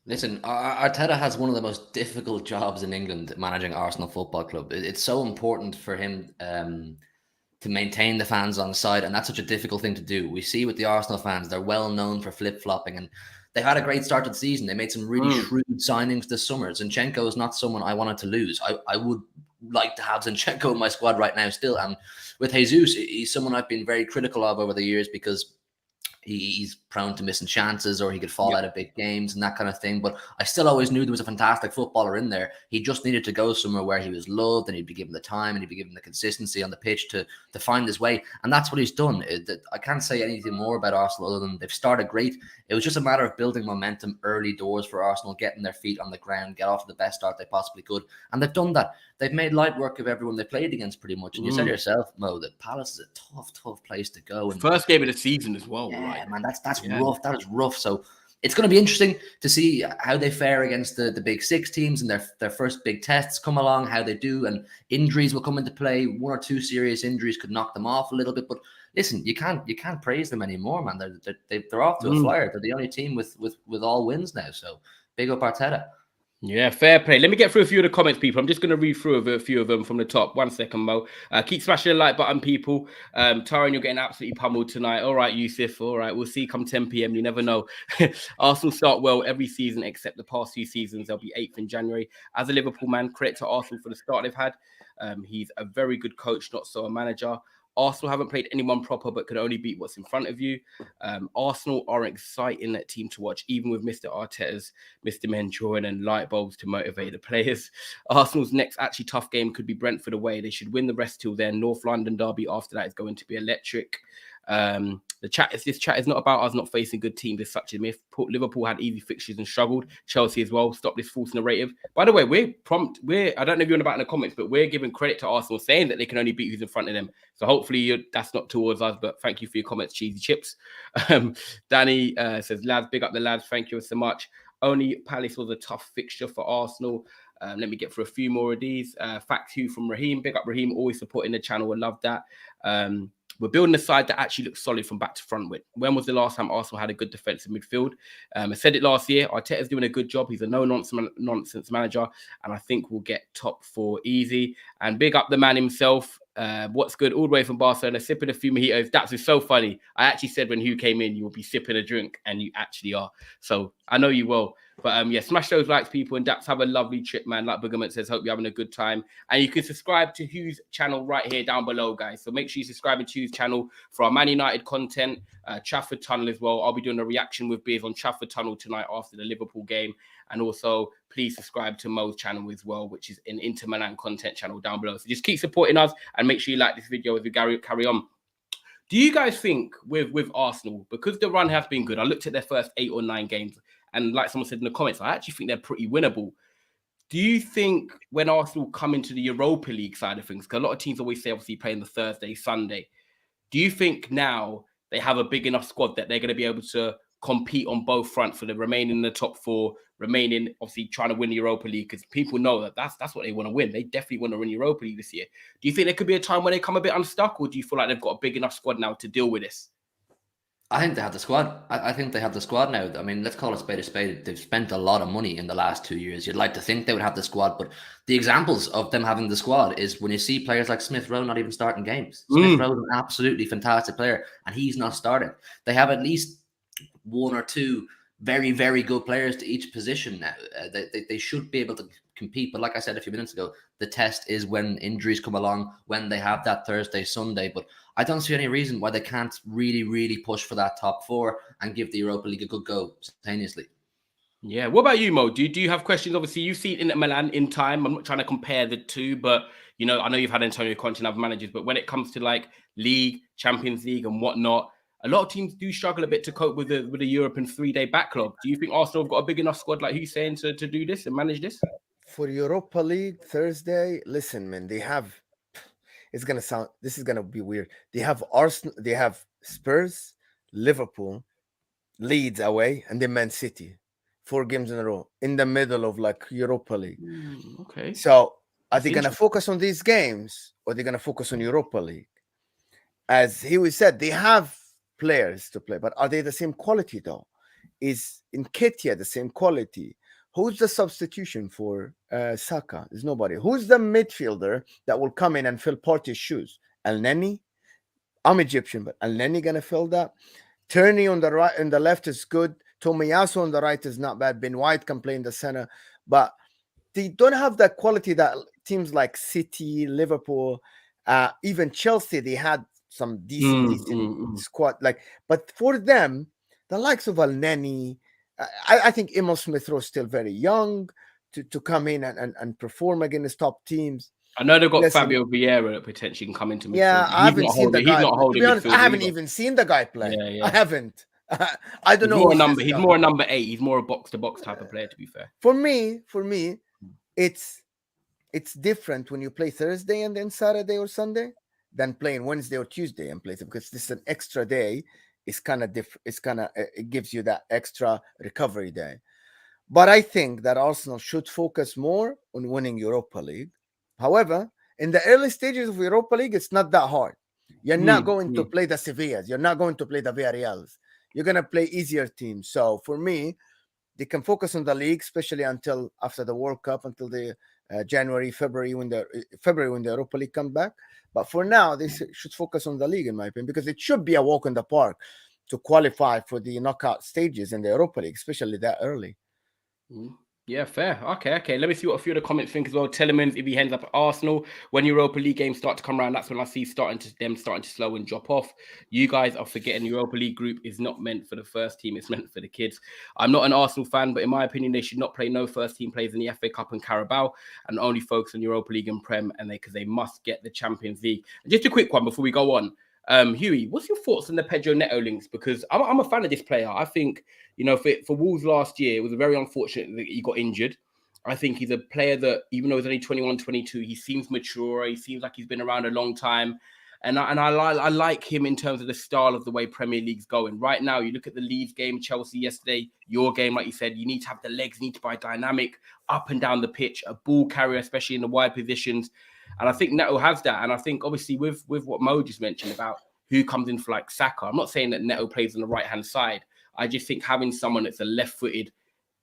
Listen, Arteta has one of the most difficult jobs in England, managing Arsenal Football Club. It's so important for him to maintain the fans on side, and that's such a difficult thing to do. We see with the Arsenal fans, they're well known for flip-flopping, and they had a great start to the season. They made some really shrewd signings this summer. Zinchenko is not someone I wanted to lose. I would like to have Zinchenko in my squad right now still. And with Jesus, he's someone I've been very critical of over the years because he's prone to missing chances, or he could fall out of big games and that kind of thing. But I still always knew there was a fantastic footballer in there. He just needed to go somewhere where he was loved, and he'd be given the time, and he'd be given the consistency on the pitch to find his way. And that's what he's done. I can't say anything more about Arsenal other than they've started great. It was just a matter of building momentum early doors for Arsenal, getting their feet on the ground, get off to the best start they possibly could. And they've done that. They've made light work of everyone they played against pretty much. And you said yourself, Mo, that Palace is a tough place to go. And first game of the season as well. Yeah, right? Man, that's rough. That is rough. So it's going to be interesting to see how they fare against the big 6 teams and their first big tests come along, how they do. And injuries will come into play. 1 or 2 serious injuries could knock them off a little bit. But listen, you can't praise them anymore, man. They're off to a flyer. They're the only team with all wins now. So big up Arteta. Yeah, fair play. Let me get through a few of the comments, people. I'm just going to read through a few of them from the top. 1 second, Mo. Keep smashing the like button, people. Tyron, you're getting absolutely pummeled tonight. All right, Yusuf. All right, we'll see come 10 p.m. You never know. Arsenal start well every season except the past 2 seasons. They'll be 8th in January. As a Liverpool man, credit to Arsenal for the start they've had. He's a very good coach, not so a manager. Arsenal haven't played anyone proper, but can only beat what's in front of you. Arsenal are an exciting team to watch, even with Mr. Arteta's Mr. Men drawing and light bulbs to motivate the players. Arsenal's next actually tough game could be Brentford away. They should win the rest till then. North London derby after that is going to be electric. This chat is not about us not facing good teams as such a myth. Liverpool had easy fixtures and struggled. Chelsea as well. Stop this false narrative. By the way, I don't know if you're about in the comments, but we're giving credit to Arsenal saying that they can only beat who's in front of them. So hopefully that's not towards us, but thank you for your comments, Cheesy Chips. Danny says, lads, big up the lads. Thank you so much. Only Palace was a tough fixture for Arsenal. Let me get through a few more of these. Fact 2 from Raheem. Big up Raheem, always supporting the channel. I love that. We're building a side that actually looks solid from back to front with. When was the last time Arsenal had a good defensive midfield? I said it last year. Arteta's doing a good job. He's a no-nonsense manager, and I think we'll get top 4 easy. And big up the man himself. What's good? All the way from Barcelona, sipping a few mojitos. That's so funny. I actually said when Hugh came in, you will be sipping a drink, and you actually are. So I know you will. But yeah, smash those likes, people, and Daps, have a lovely trip, man. Like Boogerman says, hope you're having a good time. And you can subscribe to Hugh's channel right here down below, guys. So make sure you subscribe to Hugh's channel for our Man United content, Trafford Tunnel as well. I'll be doing a reaction with beers on Trafford Tunnel tonight after the Liverpool game. And also, please subscribe to Mo's channel as well, which is an Inter Milan content channel down below. So just keep supporting us and make sure you like this video as we carry on. Do you guys think with Arsenal, because the run has been good, I looked at their first 8 or 9 games, and like someone said in the comments, I actually think they're pretty winnable. Do you think when Arsenal come into the Europa League side of things, because a lot of teams always say obviously playing the Thursday, Sunday, do you think now they have a big enough squad that they're going to be able to compete on both fronts for the remaining in the top 4, remaining obviously trying to win the Europa League, because people know that that's what they want to win. They definitely want to win Europa League this year. Do you think there could be a time when they come a bit unstuck, or do you feel like they've got a big enough squad now to deal with this? I think they have the squad. I think they have the squad now. I mean, let's call it spade a spade. They've spent a lot of money in the last 2 years. You'd like to think they would have the squad, but the examples of them having the squad is when you see players like Smith Rowe not even starting games. Smith Rowe is an absolutely fantastic player, and he's not starting. They have at least 1 or 2 very, very good players to each position now. They should be able to compete. But like I said a few minutes ago, the test is when injuries come along, when they have that Thursday, Sunday. But I don't see any reason why they can't really, really push for that top 4 and give the Europa League a good go simultaneously. Yeah. What about you, Mo? Do you have questions? Obviously, you've seen Inter Milan in time. I'm not trying to compare the two, but you know, I know you've had Antonio Conte and other managers, but when it comes to like League, Champions League, and whatnot, a lot of teams do struggle a bit to cope with the European 3-day backlog. Do you think Arsenal have got a big enough squad, like who's saying, to do this and manage this? For Europa League Thursday, listen, man, they have. It's gonna sound. This is gonna be weird. They have Arsenal. They have Spurs, Liverpool, Leeds away, and then Man City. 4 games in a row in the middle of like Europa League. Okay. So are they gonna focus on these games, or are they gonna focus on Europa League? As Huey said, they have players to play, but are they the same quality though? Is Nketiah the same quality? Who's the substitution for Saka? There's nobody. Who's the midfielder that will come in and fill Partey's shoes? El Neni? I'm Egyptian, but El Neni gonna fill that? Tierney on the right and the left is good. Tomiyasu on the right is not bad. Ben White can play in the center, but they don't have that quality that teams like City, Liverpool, even Chelsea, they had some decent squad. Like, but for them, the likes of El Neni, I think Emil Smith Rowe is still very young to come in and perform against top teams. I know they've got Fabio Vieira that potentially can come into midfield. Yeah, I haven't seen the guy. He's not holding. To be honest, I haven't even seen the guy play. I haven't. I don't know. He's more a number 8. He's more a box-to-box type of player, to be fair. For me, it's different when you play Thursday and then Saturday or Sunday than playing Wednesday or Tuesday and play it, because this is an extra day. It's kind of different. It gives you that extra recovery day. But I think that Arsenal should focus more on winning Europa League. However, in the early stages of Europa League, it's not that hard. You're not going to play the Sevillas. You're not going to play the Villarreals. You're going to play easier teams. So for me, they can focus on the league, especially until after the World Cup, until the January, February, when the Europa League comes back. But for now, they should focus on the league, in my opinion, because it should be a walk in the park to qualify for the knockout stages in the Europa League, especially that early. Yeah, fair. Okay. Let me see what a few of the comments think as well. Telemans, if he ends up at Arsenal, when Europa League games start to come around, that's when I see them starting to slow and drop off. You guys are forgetting the Europa League group is not meant for the first team. It's meant for the kids. I'm not an Arsenal fan, but in my opinion, they should not play no first team players in the FA Cup and Carabao and only focus on Europa League and Prem, and because they must get the Champions League. And just a quick one before we go on. Huey, what's your thoughts on the Pedro Neto links? Because I'm a fan of this player. I think, you know, for Wolves last year, it was very unfortunate that he got injured. I think he's a player that, even though he's only 21, 22, he seems mature. He seems like he's been around a long time. And I like him in terms of the style of the way Premier League's going. Right now, you look at the Leeds game, Chelsea yesterday, your game, like you said, you need to have the legs, you need to be dynamic, up and down the pitch, a ball carrier, especially in the wide positions. And I think Neto has that. And I think, obviously, with what Mo just mentioned about who comes in for like Saka. I'm not saying that Neto plays on the right-hand side. I just think having someone that's a left-footed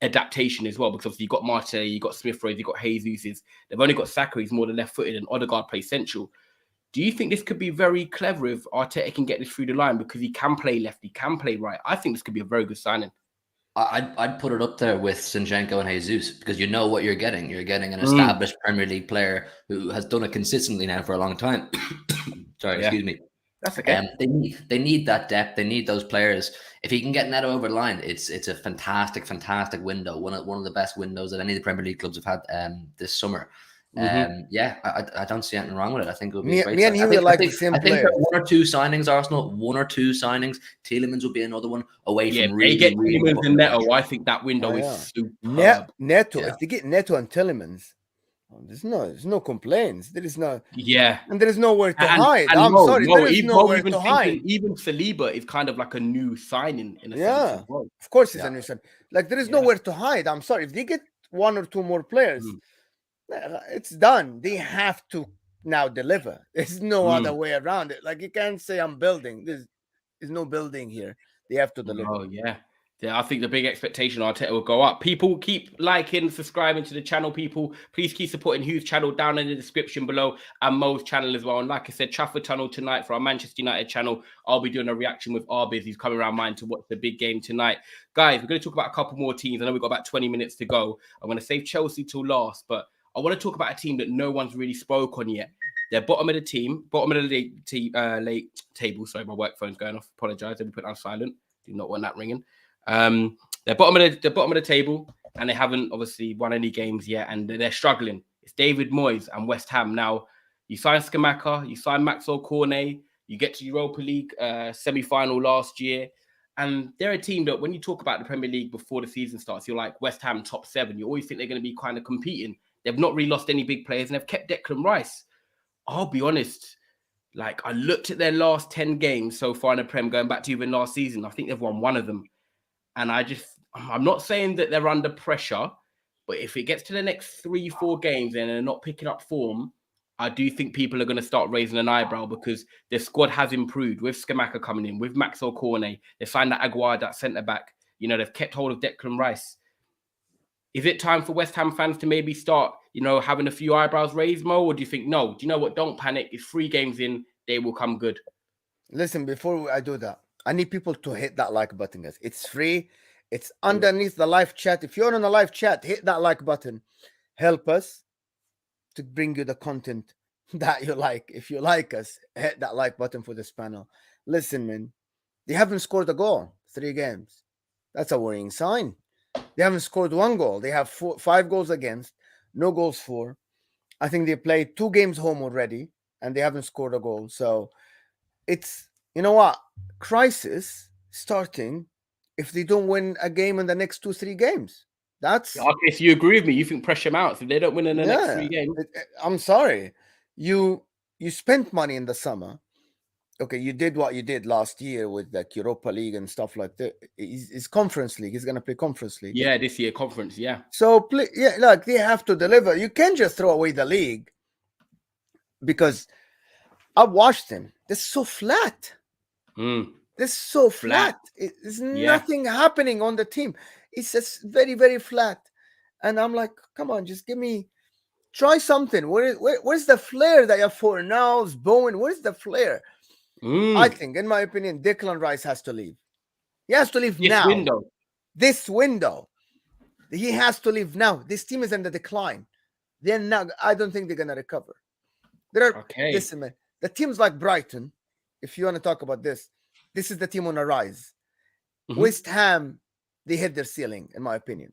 adaptation as well, because obviously you've got Martinelli, you've got Smith Rowe, you've got Jesus. They've only got Saka, he's more the left-footed, and Odegaard plays central. Do you think this could be very clever if Arteta can get this through the line because he can play left, he can play right? I think this could be a very good signing. I'd put it up there with Zinchenko and Jesus because you know what you're getting. You're getting an established Premier League player who has done it consistently now for a long time. Sorry, excuse me. That's okay. They need that depth. They need those players. If he can get Neto over the line, it's a fantastic window. One of the best windows that any of the Premier League clubs have had this summer. I don't see anything wrong with it. I think it would be a great. Me and he will like the same player. One or two signings, Arsenal. Tielemans will be another one away from. They get Tielemans and Neto. I think that window is superb. Neto. If they get Neto and Tielemans, there's no complaints. There is no. And there is nowhere to hide. I'm sorry. There is nowhere to hide. Even Saliba is kind of like a new signing in a sense as well. Of course, it's a new signing. Like there is nowhere to hide. I'm sorry. If they get one or two more players. It's done. They have to now deliver. There's no other way around it. Like you can't say I'm building. There's no building here. They have to deliver. Oh yeah. I think the big expectation Arteta will go up. People keep liking, subscribing to the channel. People, please keep supporting Hugh's channel down in the description below and Mo's channel as well. And like I said, Trafford Tunnel tonight for our Manchester United channel. I'll be doing a reaction with Arbiz. He's coming around mine to watch the big game tonight. Guys, we're going to talk about a couple more teams. I know we've got about 20 minutes to go. I'm going to save Chelsea till last, but I want to talk about a team that no one's really spoke on yet. They're bottom of the late table. Sorry, my work phone's going off. Apologise. Let me put it on silent. Do not want that ringing. They're bottom of the table, and they haven't obviously won any games yet, and they're struggling. It's David Moyes and West Ham. Now, you signed Scamacca, you signed Maxwell Cornet, you get to Europa League semi-final last year, and they're a team that when you talk about the Premier League before the season starts, you're like West Ham top 7. You always think they're going to be kind of competing. They've not really lost any big players, and they've kept Declan Rice. I'll be honest, like I looked at their last 10 games so far in the Prem, going back to even last season. I think they've won one of them. And I'm not saying that they're under pressure, but if it gets to the next 3-4 games and they're not picking up form, I do think people are going to start raising an eyebrow because their squad has improved with Scamacca coming in, with Maxwell Cornet. They signed that Aguiar, that centre-back. You know, they've kept hold of Declan Rice. Is it time for West Ham fans to maybe start, having a few eyebrows raised, Mo? Or do you think, no, do you know what? Don't panic. It's 3 games in. They will come good. Listen, before I do that, I need people to hit that like button, guys. It's free. It's underneath the live chat. If you're on the live chat, hit that like button. Help us to bring you the content that you like. If you like us, hit that like button for this panel. Listen, man, they haven't scored a goal 3 games. That's a worrying sign. They haven't scored 1 goal. They have 5 goals against, no goals for. I think they played 2 games home already, and they haven't scored a goal. So it's, you know what? Crisis starting if they don't win a game in the next 2-3 games. That's okay. So you agree with me? You think pressure mounts if they don't win in the next 3 games? I'm sorry. You spent money in the summer. Okay, you did what you did last year with the Europa League and stuff like that. It's Conference League. He's going to play Conference League. Yeah, this year, Conference, yeah. So, look, they have to deliver. You can't just throw away the league because I've watched them. They're so flat. They're so flat. There's nothing happening on the team. It's just very, very flat. And I'm like, come on, just try something. Where's the flair that you have for Niles, Bowen? Where's the flair? I think, in my opinion, Declan Rice has to leave. He has to leave now. This window. He has to leave now. This team is in the decline. I don't think they're going to recover. Listen, man, the teams like Brighton, if you want to talk about this is the team on a rise. West Ham, they hit their ceiling, in my opinion.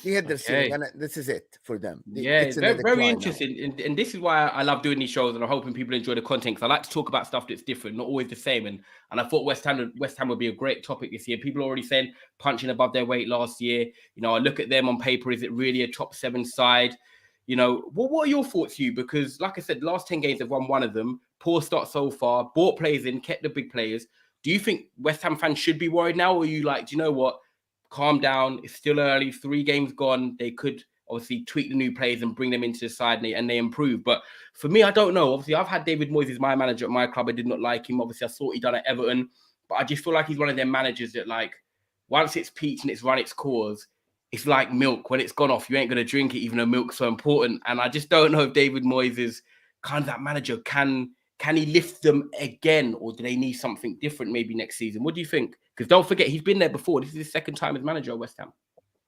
They hit their ceiling, and this is it for them. It's very interesting. And this is why I love doing these shows, and I'm hoping people enjoy the content, because I like to talk about stuff that's different, not always the same. And I thought West Ham would be a great topic this year. People are already saying punching above their weight last year. I look at them on paper. Is it really a top 7 side? What are your thoughts, Hugh? Because like I said, last 10 games, they've won 1 of them. Poor start so far. Bought players in, kept the big players. Do you think West Ham fans should be worried now? Or are you like, do you know what? Calm down. It's still early. 3 games gone. They could obviously tweak the new players and bring them into the side and they improve. But for me, I don't know. Obviously, I've had David Moyes as my manager at my club. I did not like him. Obviously, I saw what he done at Everton. But I just feel like he's one of them managers that, like, once it's peaked and it's run its course, it's like milk. When it's gone off, you ain't going to drink it, even though milk's so important. And I just don't know if David Moyes is kind of that manager. Can he lift them again, or do they need something different maybe next season? What do you think? Because don't forget, he's been there before. This is his second time as manager at West Ham.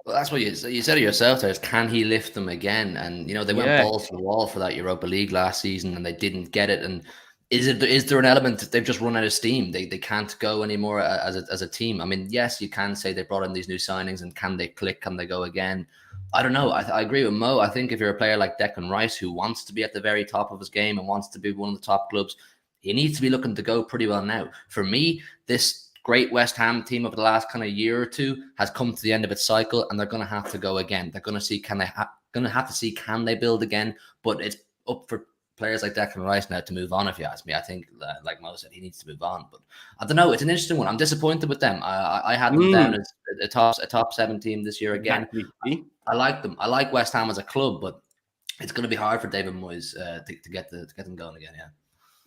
Well, that's what you said it yourself there, is can he lift them again? And, they went balls to the wall for that Europa League last season and they didn't get it. And is there an element that they've just run out of steam? They can't go anymore as a team. I mean, yes, you can say they brought in these new signings, and can they click? Can they go again? I don't know. I agree with Mo. I think if you're a player like Declan Rice, who wants to be at the very top of his game and wants to be one of the top clubs, he needs to be looking to go pretty well now. For me, this great West Ham team over the last kind of year or two has come to the end of its cycle, and they're going to have to go again. They're going to see can they build again? But it's up for players like Declan Rice now to move on, if you ask me. I think, like Mo said, he needs to move on. But I don't know. It's an interesting one. I'm disappointed with them. I had them down as a top 7 team this year again. Exactly. I like them. I like West Ham as a club, but it's going to be hard for David Moyes to get them going again. Yeah.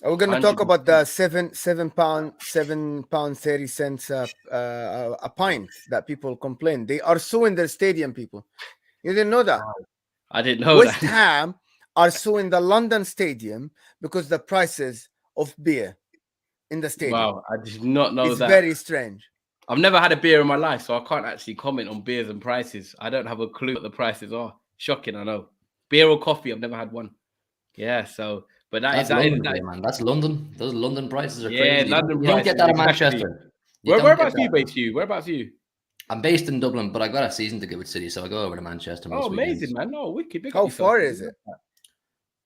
We're going to talk about the £7 30 cents a pint that people complain. They are suing their stadium, people. You didn't know that? I didn't know West that. Ham are suing the London stadium because the prices of beer in the stadium. Wow, I did not know it's that. Very strange. I've never had a beer in my life, so I can't actually comment on beers and prices. I don't have a clue what the prices are. Shocking, I know. Beer or coffee, I've never had one. Yeah, so... But that's London, man. That's London. Those London prices are crazy. London you don't get that in exactly. Manchester. Whereabouts are you based, Hugh? Whereabouts are you? I'm based in Dublin, but I got a season ticket with City, so I go over to Manchester most weekends. Amazing, man. Oh, wicked. How far is it?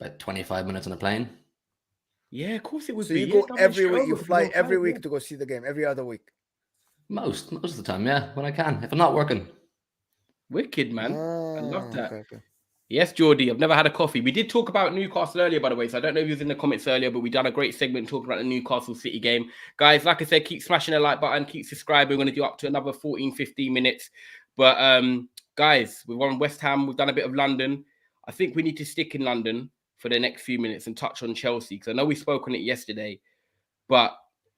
About 25 minutes on a plane. Yeah, of course it would so be. You go every week. You fly every week to go see the game. Every other week. Most of the time, yeah, when I can. If I'm not working. Wicked, man. I love that. Okay. Yes, Geordie, I've never had a coffee. We did talk about Newcastle earlier, by the way, so I don't know if you was in the comments earlier, but we done a great segment talking about the Newcastle City game. Guys, like I said, keep smashing the like button, keep subscribing. We're going to do up to another 14, 15 minutes. But, guys, we've won West Ham. We've done a bit of London. I think we need to stick in London for the next few minutes and touch on Chelsea, because I know we spoke on it yesterday. But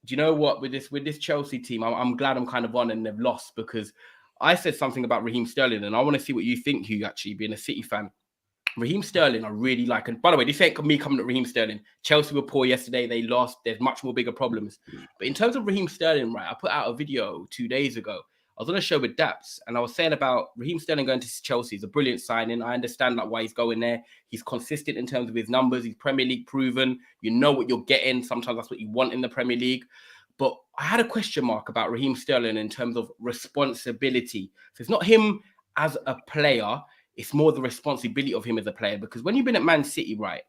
do you know what? With this Chelsea team, I'm glad I'm kind of on and they've lost, because I said something about Raheem Sterling, and I want to see what you think, Hugh, actually, being a City fan. Raheem Sterling, I really like. And by the way, this ain't me coming at Raheem Sterling. Chelsea were poor yesterday. They lost. There's much more bigger problems. But in terms of Raheem Sterling, right, I put out a video 2 days ago. I was on a show with Daps, and I was saying about Raheem Sterling going to Chelsea. It's a brilliant signing. I understand why he's going there. He's consistent in terms of his numbers. He's Premier League proven. You know what you're getting. Sometimes that's what you want in the Premier League. But I had a question mark about Raheem Sterling in terms of responsibility. So it's not him as a player. It's more the responsibility of him as a player. Because when you've been at Man City, right,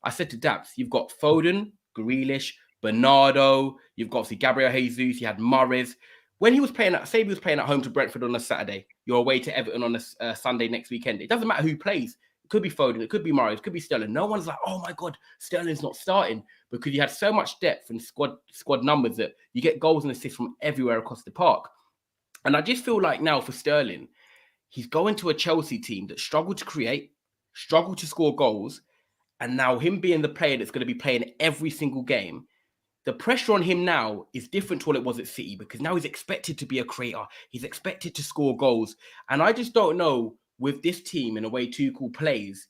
I said to Daps, you've got Foden, Grealish, Bernardo, you've got obviously Gabriel Jesus, you had Mahrez. When he was playing say he was playing at home to Brentford on a Saturday, you're away to Everton on a Sunday next weekend. It doesn't matter who plays. It could be Foden, it could be Mahrez, it could be Sterling. No one's like, oh my God, Sterling's not starting, because you had so much depth and squad numbers that you get goals and assists from everywhere across the park. And I just feel like now for Sterling, he's going to a Chelsea team that struggled to create, struggled to score goals, and now him being the player that's going to be playing every single game, the pressure on him now is different to what it was at City, because now he's expected to be a creator. He's expected to score goals. And I just don't know with this team and the way Tuchel plays,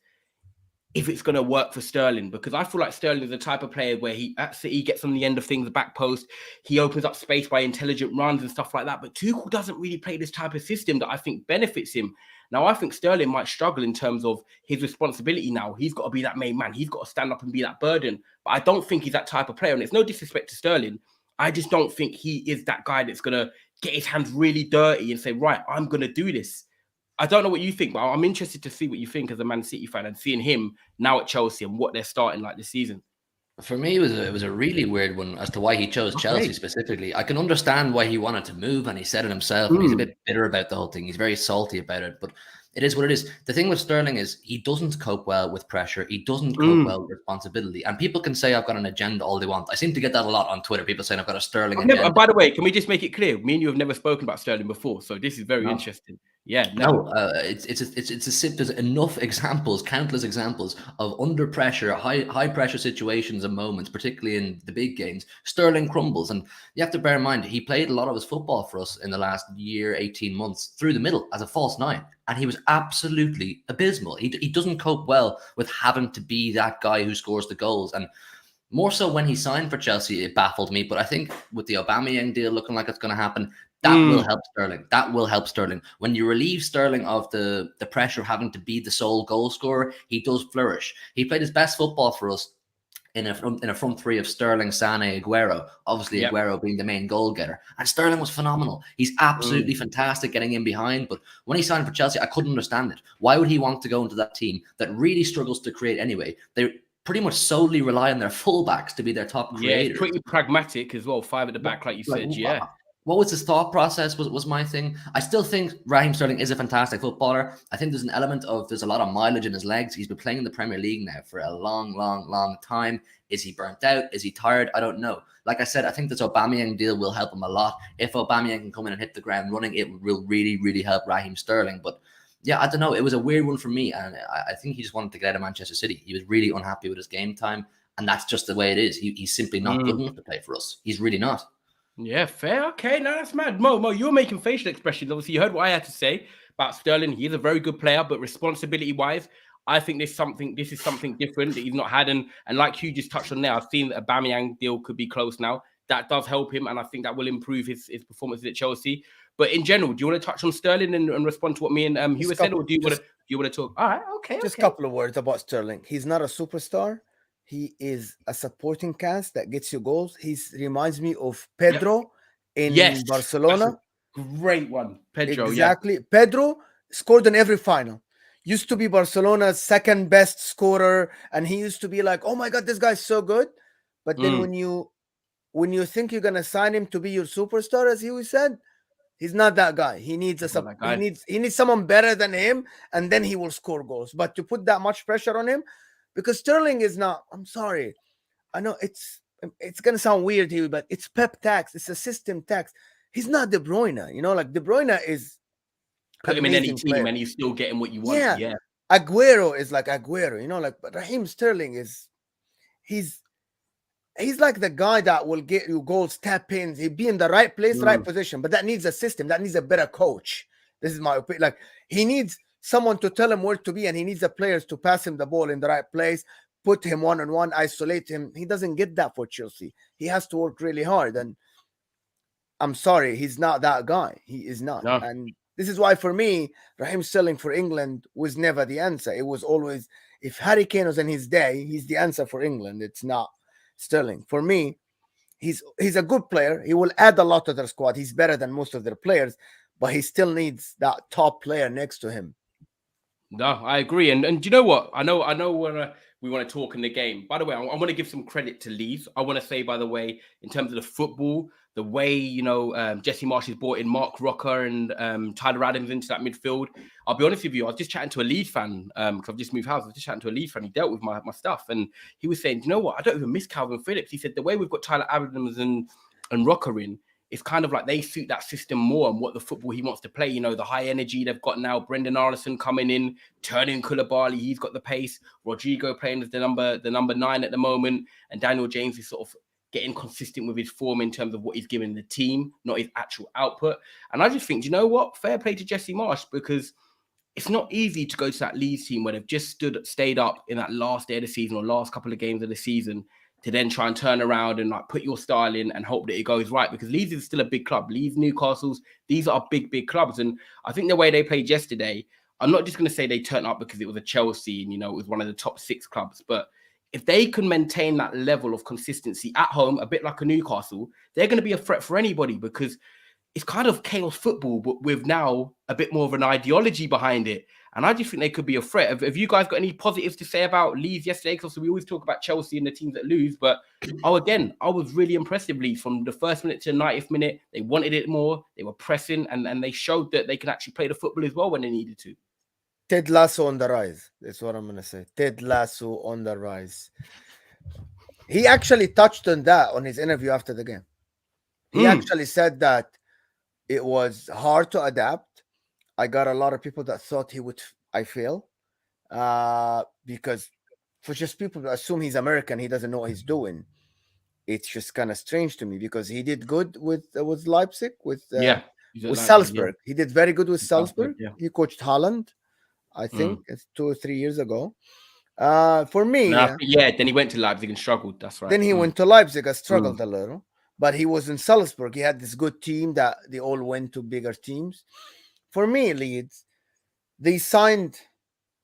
if it's going to work for Sterling, because I feel like Sterling is the type of player where he at City gets on the end of things, the back post, he opens up space by intelligent runs and stuff like that. But Tuchel doesn't really play this type of system that I think benefits him. Now, I think Sterling might struggle in terms of his responsibility now. He's got to be that main man. He's got to stand up and be that burden. But I don't think he's that type of player. And it's no disrespect to Sterling. I just don't think he is that guy that's going to get his hands really dirty and say, right, I'm going to do this. I don't know what you think, but I'm interested to see what you think as a Man City fan and seeing him now at Chelsea and what they're starting like this season. For me, it was a really weird one as to why he chose Chelsea specifically. I can understand why he wanted to move, and he said it himself. And he's a bit bitter about the whole thing. He's very salty about it, but it is what it is. The thing with Sterling is he doesn't cope well with pressure. He doesn't cope well with responsibility. And people can say I've got an agenda all they want. I seem to get that a lot on Twitter. People saying I've got a Sterling agenda. By the way, can we just make it clear? Me and you have never spoken about Sterling before, so this is very interesting. Yeah, no, there's enough examples, countless examples of under pressure, high pressure situations and moments, particularly in the big games. Sterling crumbles, and you have to bear in mind he played a lot of his football for us in the last year, 18 months through the middle as a false nine, and he was absolutely abysmal. He doesn't cope well with having to be that guy who scores the goals, and more so when he signed for Chelsea, it baffled me. But I think with the Aubameyang deal looking like it's going to happen, that will help Sterling. That will help Sterling. When you relieve Sterling of the pressure of having to be the sole goal scorer, he does flourish. He played his best football for us in a front three of Sterling, Sané, Aguero. Obviously, Aguero being the main goal getter. And Sterling was phenomenal. He's absolutely fantastic getting in behind. But when he signed for Chelsea, I couldn't understand it. Why would he want to go into that team that really struggles to create anyway? They pretty much solely rely on their fullbacks to be their top creators. Yeah, it's pretty pragmatic as well. 5 at the back, like you said. Yeah. What was his thought process was my thing. I still think Raheem Sterling is a fantastic footballer. I think there's an element of there's a lot of mileage in his legs. He's been playing in the Premier League now for a long time. Is he burnt out? Is he tired? I don't know. Like I said, I think this Aubameyang deal will help him a lot. If Aubameyang can come in and hit the ground running, it will really help Raheem Sterling. But yeah, I don't know. It was a weird one for me. And I think he just wanted to get out of Manchester City. He was really unhappy with his game time. And that's just the way it is. He's simply not good enough to play for us. He's really not. Yeah, fair. Okay, no, that's mad. Mo, you're making facial expressions. Obviously, you heard what I had to say about Sterling. He's a very good player, but responsibility-wise, I think this is something different that he's not had. And like Hugh just touched on there, I've seen that a Aubameyang deal could be close now. That does help him, and I think that will improve his performances at Chelsea. But in general, do you want to touch on Sterling and respond to what me and Hugh said, or do you want to talk? All right, okay. Just a couple of words about Sterling. He's not a superstar. He is a supporting cast that gets you goals. He reminds me of Pedro in Barcelona. Great one, Pedro. Exactly. Yeah. Pedro scored in every final. Used to be Barcelona's second best scorer, and he used to be like, "Oh my God, this guy's so good." But then when you think you're gonna sign him to be your superstar, as he said, he's not that guy. He needs he needs someone better than him, and then he will score goals. But to put that much pressure on him. Because Sterling is not, I'm sorry. I know it's going to sound weird here, but it's Pep tax. It's a system tax. He's not De Bruyne. Like De Bruyne is... Put him in any team and he's still getting what you want. Yeah. Aguero is like Aguero, but Raheem Sterling is... He's like the guy that will get you goals, tap ins. He'll be in the right place, right position. But that needs a system. That needs a better coach. This is my opinion. Like, he needs... someone to tell him where to be, and he needs the players to pass him the ball in the right place, put him one-on-one, isolate him. He doesn't get that for Chelsea. He has to work really hard, and I'm sorry, he's not that guy. He is not. No. And this is why, for me, Raheem Sterling for England was never the answer. It was always, if Harry Kane was in his day, he's the answer for England. It's not Sterling. For me, he's a good player. He will add a lot to their squad. He's better than most of their players, but he still needs that top player next to him. No, I agree. And do you know what? I know when we want to talk in the game. By the way, I want to give some credit to Leeds. I want to say, by the way, in terms of the football, the way, Jesse Marsh has brought in Mark Rocker and Tyler Adams into that midfield. I'll be honest with you, I was just chatting to a Leeds fan because I've just moved house. I was just chatting to a Leeds fan. He dealt with my stuff. And he was saying, you know what? I don't even miss Calvin Phillips. He said the way we've got Tyler Adams and Rocker in, it's kind of like they suit that system more and what the football he wants to play. The high energy they've got now. Brendan Arlison coming in, turning Koulibaly. He's got the pace. Rodrigo playing as the number 9 at the moment. And Daniel James is sort of getting consistent with his form in terms of what he's giving the team, not his actual output. And I just think, you know what? Fair play to Jesse Marsh, because it's not easy to go to that Leeds team where they've just stayed up in that last day of the season or last couple of games of the season to then try and turn around and like put your style in and hope that it goes right, because Leeds is still a big club. Leeds, Newcastle's, these are big clubs. And I think the way they played yesterday, I'm not just going to say they turned up because it was a Chelsea and, it was one of the top 6 clubs. But if they can maintain that level of consistency at home, a bit like a Newcastle, they're going to be a threat for anybody, because it's kind of chaos football, but with now a bit more of an ideology behind it. And I just think they could be a threat. Have you guys got any positives to say about Leeds yesterday? Because we always talk about Chelsea and the teams that lose. But, I was really impressed with Leeds from the first minute to the 90th minute. They wanted it more. They were pressing, and they showed that they can actually play the football as well when they needed to. Ted Lasso on the rise. That's what I'm going to say. Ted Lasso on the rise. He actually touched on that on his interview after the game. He actually said that it was hard to adapt. I got a lot of people that thought I fail, because for just people to assume he's American, he doesn't know what he's doing. It's just kind of strange to me because he did good with Leipzig, with Yeah, he's at Leipzig, Salzburg. He did very good with Salzburg. yeah. He coached Holland, I think it's 2 or 3 years ago. For me, then he went to Leipzig and struggled. That's right. then he went to Leipzig. I struggled a little, but he was in Salzburg. He had this good team that they all went to bigger teams. For me, Leeds, they signed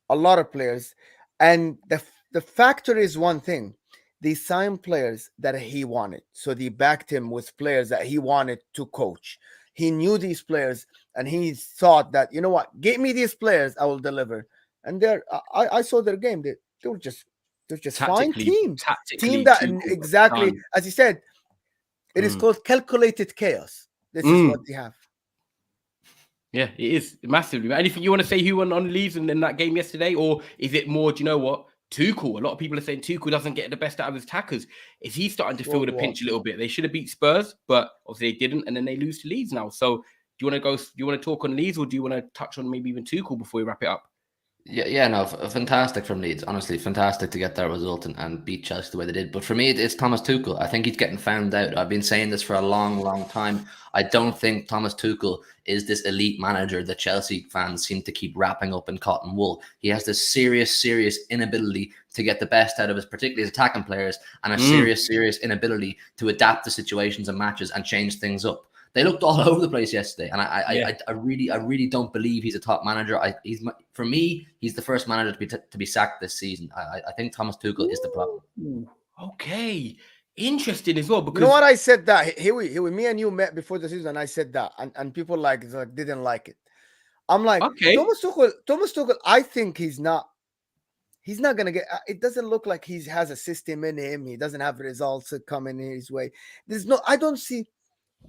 a lot of players, and the factor is one thing. They signed players that he wanted, so they backed him with players that he wanted to coach. He knew these players, and he thought that, you know what, get me these players, I will deliver. And I saw their game. They were just fine team that exactly as he said. It is called calculated chaos. This is what they have. Yeah, it is massively. Anything you want to say who won on Leeds in that game yesterday? Or is it more, do you know what? Tuchel. A lot of people are saying Tuchel doesn't get the best out of his attackers. Is he starting to feel the pinch a little bit? They should have beat Spurs, but obviously they didn't, and then they lose to Leeds now. So do you want to go? Do you want to talk on Leeds, or do you want to touch on maybe even Tuchel before we wrap it up? Yeah, no, fantastic from Leeds. Honestly, fantastic to get that result and beat Chelsea the way they did. But for me, it's Thomas Tuchel. I think he's getting found out. I've been saying this for a long, long time. I don't think Thomas Tuchel is this elite manager that Chelsea fans seem to keep wrapping up in cotton wool. He has this serious inability to get the best out of his, particularly his attacking players, and a serious inability to adapt to situations and matches and change things up. They looked all over the place yesterday, and I really don't believe he's a top manager. For me, he's the first manager to be sacked this season. I think Thomas Tuchel is the problem. Okay, interesting as well. Because you know what, I said that me and you met before the season. I said that, and people didn't like it. I'm like, okay, Thomas Tuchel. I think he's not gonna get. It doesn't look like he has a system in him. He doesn't have results coming his way. I don't see.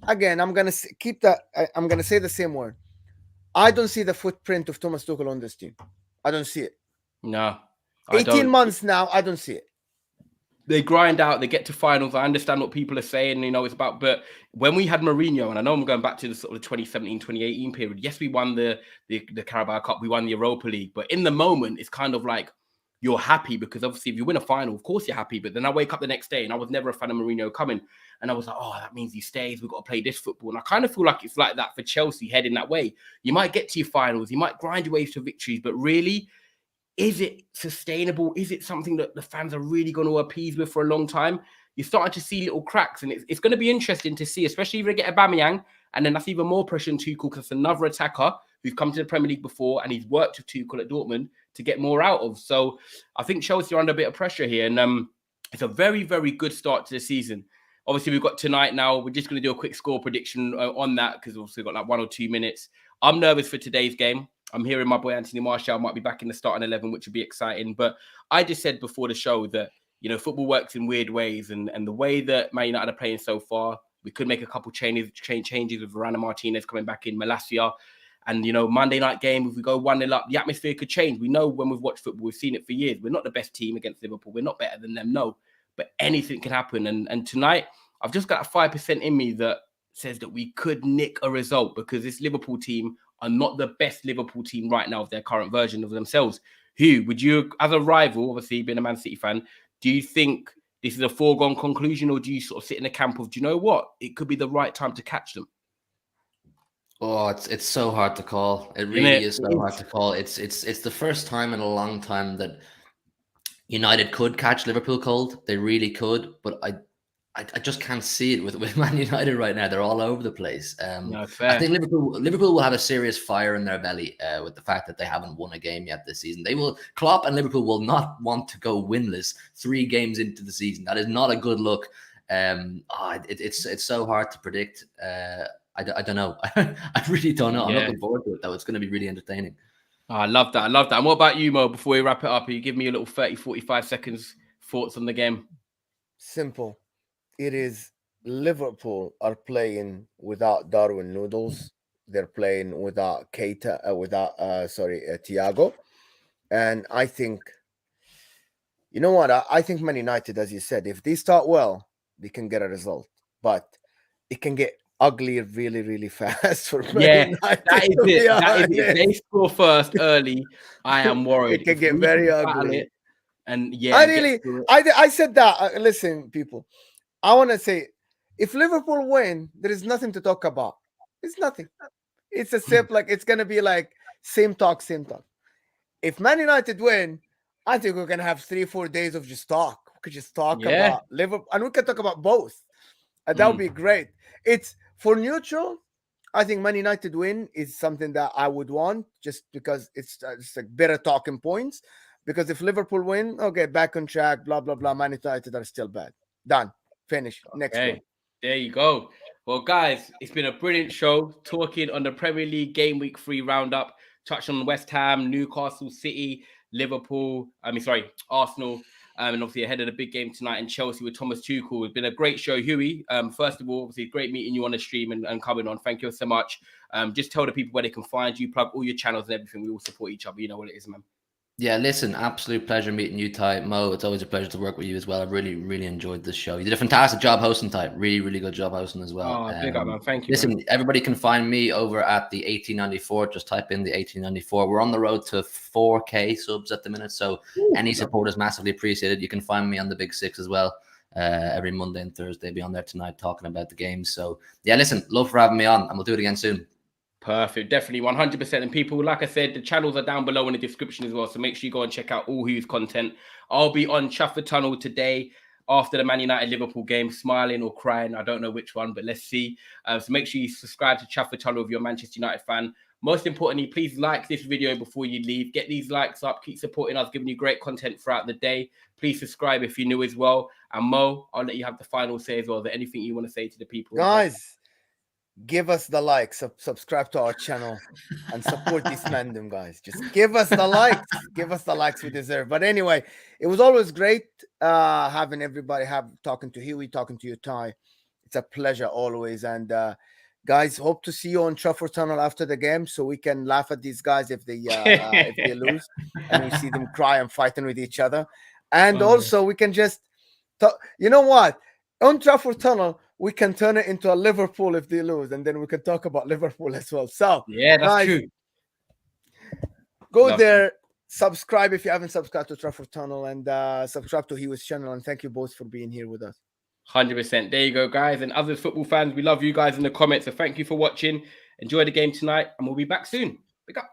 Again, I'm gonna keep that. I'm gonna say the same word. I don't see the footprint of Thomas Tuchel on this team. I don't see it. No, 18 months now. I don't see it. They grind out. They get to finals. I understand what people are saying. It's about. But when we had Mourinho, and I know I'm going back to the sort of 2017, 2018 period. Yes, we won the Carabao Cup. We won the Europa League. But in the moment, it's kind of like you're happy because obviously if you win a final, of course you're happy. But then I wake up the next day and I was never a fan of Mourinho coming. And I was like, oh, that means he stays. We've got to play this football. And I kind of feel like it's like that for Chelsea heading that way. You might get to your finals. You might grind your way to victories. But really, is it sustainable? Is it something that the fans are really going to appease with for a long time? You're starting to see little cracks. And it's going to be interesting to see, especially if they get Aubameyang. And then that's even more pressure on Tuchel because it's another attacker who's come to the Premier League before and he's worked with Tuchel at Dortmund to get more out of. So I think Chelsea are under a bit of pressure here. And it's a very, very good start to the season. Obviously, we've got tonight now. We're just going to do a quick score prediction on that because obviously we've got like 1 or 2 minutes. I'm nervous for today's game. I'm hearing my boy Anthony Martial might be back in the starting 11, which would be exciting. But I just said before the show that, football works in weird ways. And the way that Man United are playing so far, we could make a couple changes with Varane Martinez coming back in, Malacia. And, Monday night game, if we go 1-0 up, the atmosphere could change. We know when we've watched football, we've seen it for years. We're not the best team against Liverpool. We're not better than them, no. But anything can happen. And tonight, I've just got a 5% in me that says that we could nick a result because this Liverpool team are not the best Liverpool team right now of their current version of themselves. Hugh, would you, as a rival, obviously being a Man City fan, do you think this is a foregone conclusion or do you sort of sit in the camp of, do you know what? It could be the right time to catch them. Oh, it's so hard to call. It really is so hard to call. It's the first time in a long time that United could catch Liverpool cold. They really could, but I just can't see it with Man United right now. They're all over the place. No, fair. I think Liverpool will have a serious fire in their belly with the fact that they haven't won a game yet this season. Klopp and Liverpool will not want to go winless 3 games into the season. That is not a good look. It's so hard to predict. I don't know. I really don't know. I'm looking forward to it, though. It's going to be really entertaining. Oh, I love that. And what about you, Mo? Before we wrap it up, you give me a little 30, 45 seconds thoughts on the game. Simple. It is Liverpool are playing without Darwin Noodles. They're playing without Thiago. And I think, you know what? I think Man United, as you said, if they start well, they can get a result. But it can get ugly really, really fast for Man Yeah, United, that is to be it. That is it. honest. They score first early. I am worried. It can If get we very can battle ugly. it and I get really, through it. I said that. Listen, people, I want to say, if Liverpool win, there is nothing to talk about. It's nothing. It's a sip. Like it's gonna be like same talk, same talk. If Man United win, I think we're gonna have 3-4 days of just talk. We could just talk Yeah. about Liverpool, and we can talk about both. And that would be great. It's for neutral. I think Man United win is something that I would want, just because it's like better talking points. Because if Liverpool win, okay, back on track, blah blah blah. Man United are still bad. Done. Finish. Next one. Hey, there you go. Well, guys, it's been a brilliant show talking on the Premier League Game Week 3 roundup, touched on West Ham, Newcastle City, Liverpool, Arsenal, and obviously ahead of the big game tonight in Chelsea with Thomas Tuchel. It's been a great show, Huey. First of all, obviously, great meeting you on the stream and coming on. Thank you so much. Just tell the people where they can find you, plug all your channels and everything. We all support each other. You know what it is, man. Yeah, listen, absolute pleasure meeting you, Ty. Mo, it's always a pleasure to work with you as well. I've really, really enjoyed this show. You did a fantastic job hosting, Ty. Really, really good job hosting as well. Oh, big up, man. Thank you. Listen, man. everybody can find me over at the 1894. Just type in the 1894. We're on the road to 4K subs at the minute, so any support is massively appreciated. You can find me on the Big Six as well. Every Monday and Thursday, be on there tonight talking about the games. So yeah, listen, love for having me on, and we'll do it again soon. Perfect, definitely 100%. And people, like I said, the channels are down below in the description as well. So make sure you go and check out all Hugh's content. I'll be on Trafford Tunnel today after the Man United Liverpool game, smiling or crying. I don't know which one, but let's see. So make sure you subscribe to Trafford Tunnel if you're a Manchester United fan. Most importantly, please like this video before you leave. Get these likes up. Keep supporting us, giving you great content throughout the day. Please subscribe if you're new as well. And Mo, I'll let you have the final say as well. Is there anything you want to say to the people? Guys, give us the likes, subscribe to our channel, and support this fandom, guys. Just give us the likes. Give us the likes we deserve. But anyway, it was always great having everybody talking to Huey, talking to you, Ty. It's a pleasure always. And guys, hope to see you on Trafford Tunnel after the game, so we can laugh at these guys if they lose, and we see them cry and fighting with each other. And also, we can just talk. You know what? On Trafford Tunnel, we can turn it into a Liverpool if they lose, and then we can talk about Liverpool as well. So yeah, that's guys, true. Go there, subscribe if you haven't subscribed to Trafford Tunnel, and subscribe to Hugh's channel. And thank you both for being here with us. 100%. There you go, guys. And other football fans, we love you guys in the comments. So thank you for watching. Enjoy the game tonight, and we'll be back soon. Big up.